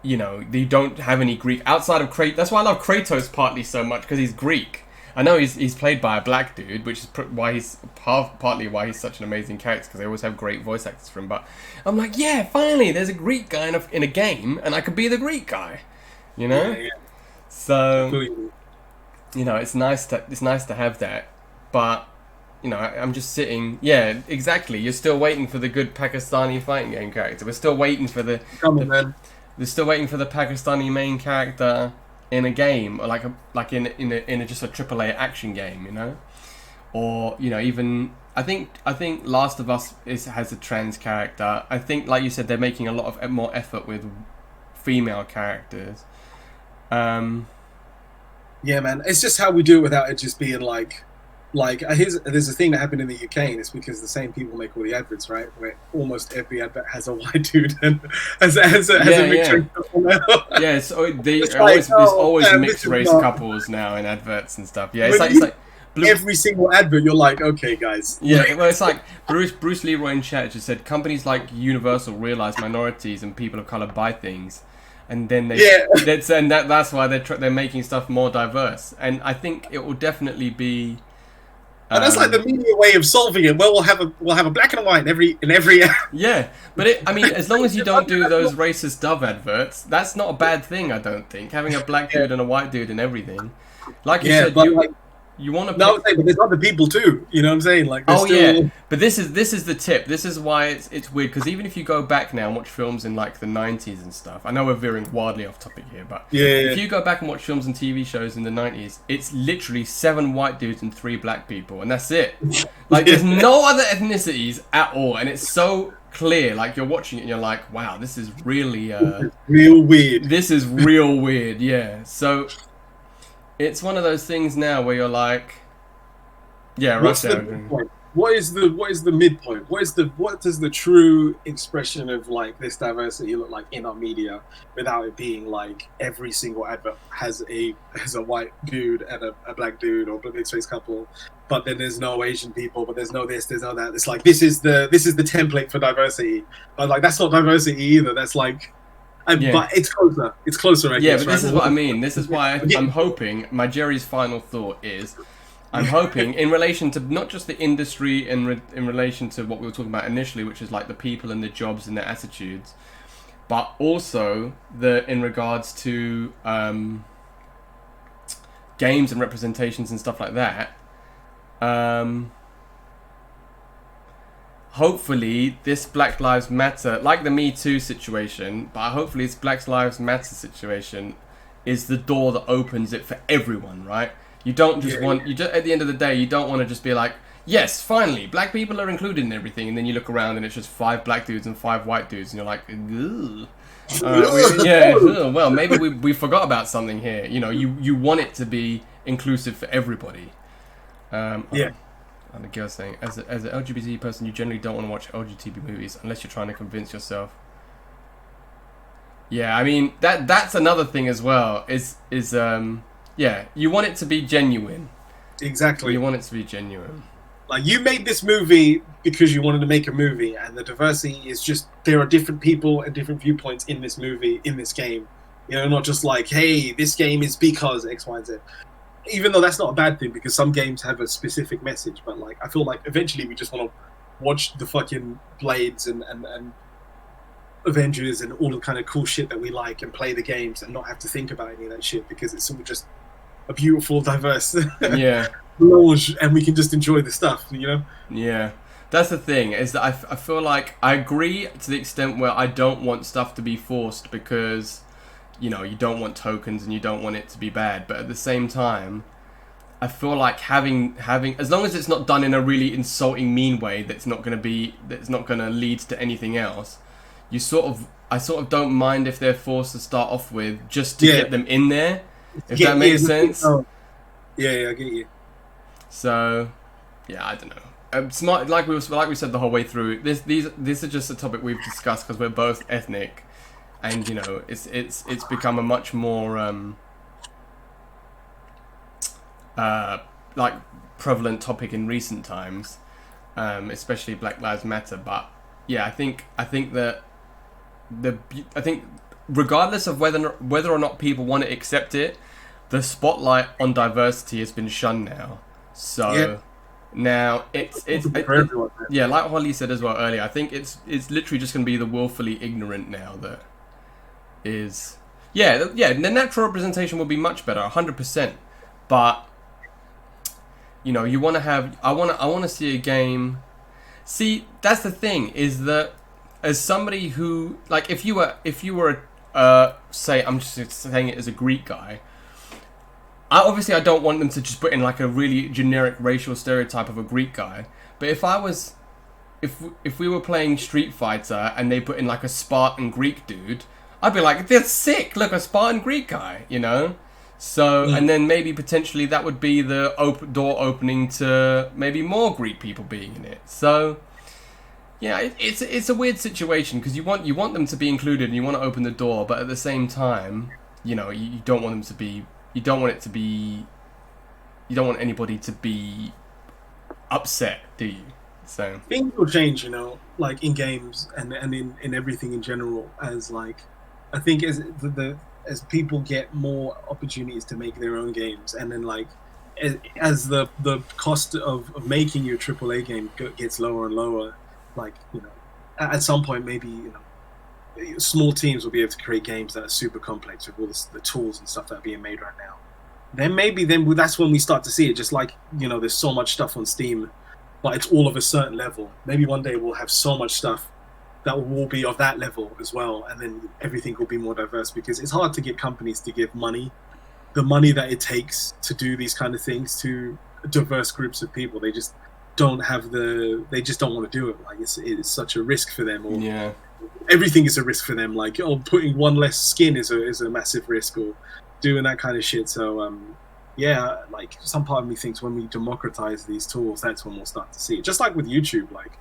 they don't have any Greek outside of Kratos. That's why I love Kratos partly so much because he's Greek. I know he's played by a black dude, which is why he's partly why he's such an amazing character because they always have great voice actors for him. But I'm like, yeah, finally, there's a Greek guy in a game, and I could be the Greek guy, So, it's nice to have that. But I'm just sitting. Yeah, exactly. You're still waiting for the good Pakistani fighting game character. We're still waiting for the. We're still waiting for the Pakistani main character in a game, or like in just a AAA action game, or even I think Last of Us has a trans character. I think, like you said, they're making a lot of more effort with female characters.
Yeah, man, it's just how we do it without it just being like there's a thing that happened in the UK, and it's because the same people make all the adverts, right? Where almost every advert has a white dude and has a mixed race couple now.
Yeah, so there's always mixed race couples now in adverts and stuff. Yeah, it's like
every single advert, you're like, okay, guys.
Yeah, well, it's like Bruce Leroy in chat just said companies like Universal realize minorities and people of color buy things. And then that's why they're making stuff more diverse. And I think it will definitely be.
And that's like the media way of solving it. Well, we'll have a black and a white in every.
Yeah, but as long as you don't do those racist Dove adverts, that's not a bad thing. I don't think having a black dude and a white dude and everything, like you said, you want to.
No, but there's other people too. You know what I'm saying? Like,
but this is the tip. This is why it's weird because even if you go back now and watch films in like the 90s and stuff, I know we're veering wildly off topic here, but if you go back and watch films and TV shows in the 90s, it's literally 7 white dudes and 3 black people, and that's it. Like, there's no other ethnicities at all, and it's so clear. Like, you're watching it and you're like, wow, this is really
real weird.
This is real weird. Yeah, so. It's one of those things now where you're like,
what's the midpoint? What is the midpoint? What does the true expression of like this diversity look like in our media without it being like every single advert has a white dude and a black dude or a mixed race couple, but then there's no Asian people, but there's no this, there's no that. It's like this is the template for diversity, but like that's not diversity either. That's like. But it's closer. It's closer, I guess.
Yeah, but this is what I mean. This is why I'm hoping, my Jerry's final thought is, I'm hoping, in relation to not just the industry, in relation to what we were talking about initially, which is like the people and the jobs and their attitudes, but also in regards to games and representations and stuff like that, hopefully this Black Lives Matter, like the Me Too situation, but hopefully this Black Lives Matter situation is the door that opens it for everyone, right? You don't just at the end of the day, you don't want to just be like, yes, finally, black people are included in everything, and then you look around and it's just 5 black dudes and 5 white dudes, and you're like, ugh. Well, maybe we forgot about something here. You want it to be inclusive for everybody. And the girl saying, as an LGBT person, you generally don't want to watch LGBT movies unless you're trying to convince yourself. Yeah, I mean that's another thing as well. You want it to be genuine.
Exactly.
You want it to be genuine.
Like, you made this movie because you wanted to make a movie, and the diversity is just there are different people and different viewpoints in this movie, in this game. Not just like, hey, this game is because X, Y, and Z. even though that's not a bad thing because some games have a specific message, but like I feel like eventually we just want to watch the fucking Blades and Avengers and all the kind of cool shit that we like and play the games and not have to think about any of that shit because it's all just a beautiful, diverse melange, and we can just enjoy the stuff, you know?
Yeah. That's the thing, is that I feel like I agree to the extent where I don't want stuff to be forced because, you know, you don't want tokens and you don't want it to be bad. But at the same time, I feel like having as long as it's not done in a really insulting, mean way that's not going to lead to anything else, I sort of don't mind if they're forced to start off with just to get them in there, if that makes sense.
Yeah, I get you.
So, yeah, I don't know. Smart, like we said the whole way through. This is just a topic we've discussed because we're both ethnic, and you know, it's become a much more like prevalent topic in recent times, especially Black Lives Matter. But yeah, I think that regardless of whether or not people want to accept it, the spotlight on diversity has been shunned now. So now it's yeah, like Holly said as well earlier, I think it's literally just going to be the willfully ignorant now that is the natural representation will be much better, 100%. But you know, you want to have I want to see a game. See, that's the thing, is that as somebody who, like, if you were say, I'm just saying it as a Greek guy, I don't want them to just put in like a really generic racial stereotype of a Greek guy. But if we were playing Street Fighter and they put in like a Spartan Greek dude, I'd be like, that's sick, look, a Spartan Greek guy, you know? So, and then maybe potentially that would be the door opening to maybe more Greek people being in it. So, yeah, it's a weird situation because you want them to be included and you want to open the door, but at the same time, you know, you don't want them to be. You don't want anybody to be upset, do you? So
things will change, you know, like in games and in everything in general. As like, I think as people get more opportunities to make their own games, and then like as the cost of making your AAA game gets lower and lower, like, you know, at some point maybe, you know, small teams will be able to create games that are super complex with all the tools and stuff that are being made right now. Then that's when we start to see it. Just like, you know, there's so much stuff on Steam, but it's all of a certain level. Maybe one day we'll have so much stuff that will be of that level as well, and then everything will be more diverse, because it's hard to get companies to give the money that it takes to do these kind of things to diverse groups of people. They just don't want to do it. Like it's such a risk for them. Or,
yeah.
Everything is a risk for them. Like, putting one less skin is a massive risk, or doing that kind of shit. So, like some part of me thinks when we democratize these tools, that's when we'll start to see it. Just like with YouTube, like,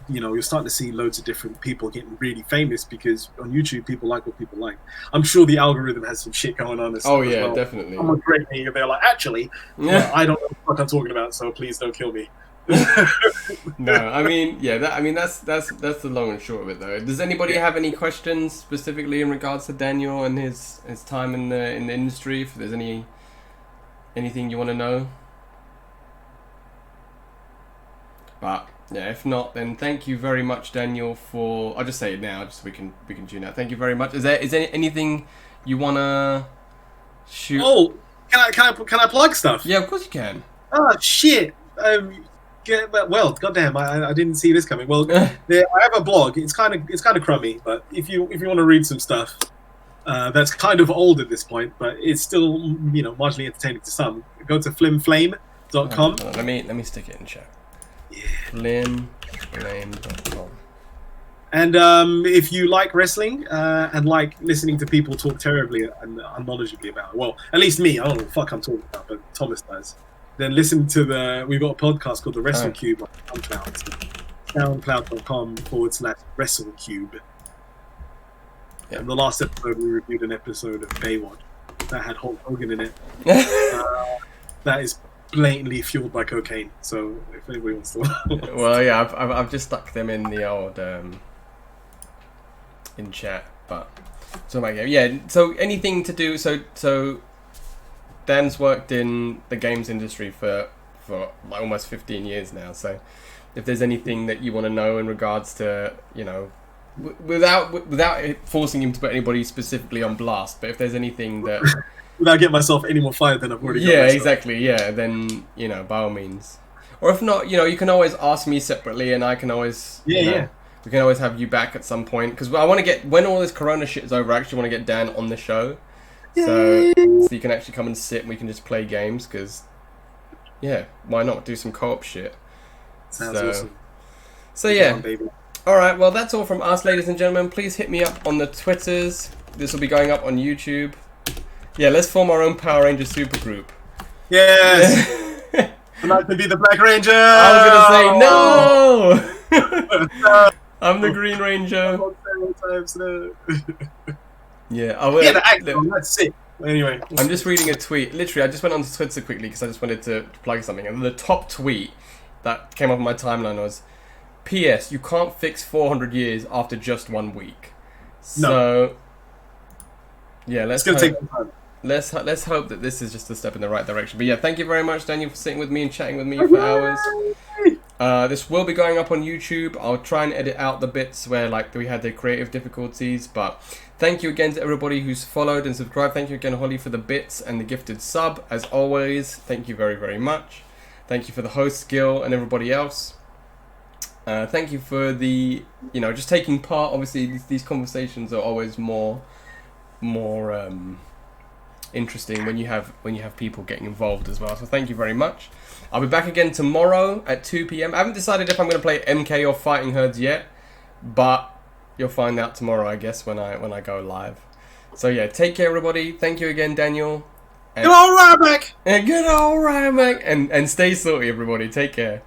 you know, you're starting to see loads of different people getting really famous because on YouTube people like what people like. I'm sure the algorithm has some shit going on.
Oh yeah, well. Definitely.
Someone correct me if they're like, actually, I don't know what I'm talking about, so please don't kill me.
No, I mean, that's the long and short of it, though. Does anybody have any questions specifically in regards to Daniel and his time in the industry? If there's anything you want to know, but yeah, if not, then thank you very much, Daniel. I'll just say it now, just so we can tune out. Thank you very much. Is there anything you wanna shoot?
Oh, can I plug stuff?
Yeah, of course you can.
Oh shit. Well, goddamn, I didn't see this coming. Well, I have a blog. It's kind of crummy, but if you want to read some stuff, that's kind of old at this point, but it's still, you know, marginally entertaining to some. Go to flimflame.com.
Let me stick it in chat.
Yeah.
Flimflame.com.
And if you like wrestling and like listening to people talk terribly and unknowledgeably about it, well, at least me, I don't know what the fuck I'm talking about, but Thomas does. Then listen to we've got a podcast called The Wrestle Cube on SoundCloud. SoundCloud.com/WrestleCube. Yeah. And the last episode, we reviewed an episode of Baywatch that had Hulk Hogan in it. That is blatantly fueled by cocaine. So if anybody wants to,
well, yeah, I've just stuck them in the old in chat. But so yeah. So anything to do? So Dan's worked in the games industry for like almost 15 years now. So if there's anything that you want to know in regards to, you know, without forcing him to put anybody specifically on blast, but if there's anything that
without getting myself any more fired than I've already got
yeah,
myself.
exactly, yeah, then, you know, by all means. Or if not, you know, you can always ask me separately, and I can always you know, we can always have you back at some point, because I want to get, when all this corona shit is over, I actually want to get Dan on the show. So you can actually come and sit and we can just play games, because yeah, why not do some co-op shit.
Sounds awesome.
So yeah.
Come on, baby.
Alright, well that's all from us, ladies and gentlemen. Please hit me up on the Twitters. This will be going up on YouTube. Yeah, let's form our own Power Ranger supergroup.
Yes! I'd like to be the Black Ranger!
I was gonna say, no! I'm the Green Ranger. Yeah, I will.
Yeah, the action, that's it. Anyway.
I'm just reading a tweet. Literally, I just went on to Twitter quickly because I just wanted to plug something. And the top tweet that came up on my timeline was, P.S. You can't fix 400 years after just 1 week. So, yeah, let's
take some time.
Let's hope that this is just a step in the right direction. But yeah, thank you very much, Daniel, for sitting with me and chatting with me for hours. This will be going up on YouTube. I'll try and edit out the bits where like we had the creative difficulties. But thank you again to everybody who's followed and subscribed. Thank you again, Holly, for the bits and the gifted sub. As always, thank you very, very much. Thank you for the host, Gil, and everybody else. Thank you for the, you know, just taking part. Obviously, these conversations are always more interesting when you have people getting involved as well. So thank you very much. I'll be back again tomorrow at 2 p.m. I haven't decided if I'm going to play MK or Fighting Herds yet, but you'll find out tomorrow, I guess, when I go live. So yeah, take care, everybody. Thank you again, Daniel.
Good old Ryback!
And good old Ryback. And stay salty, everybody. Take care.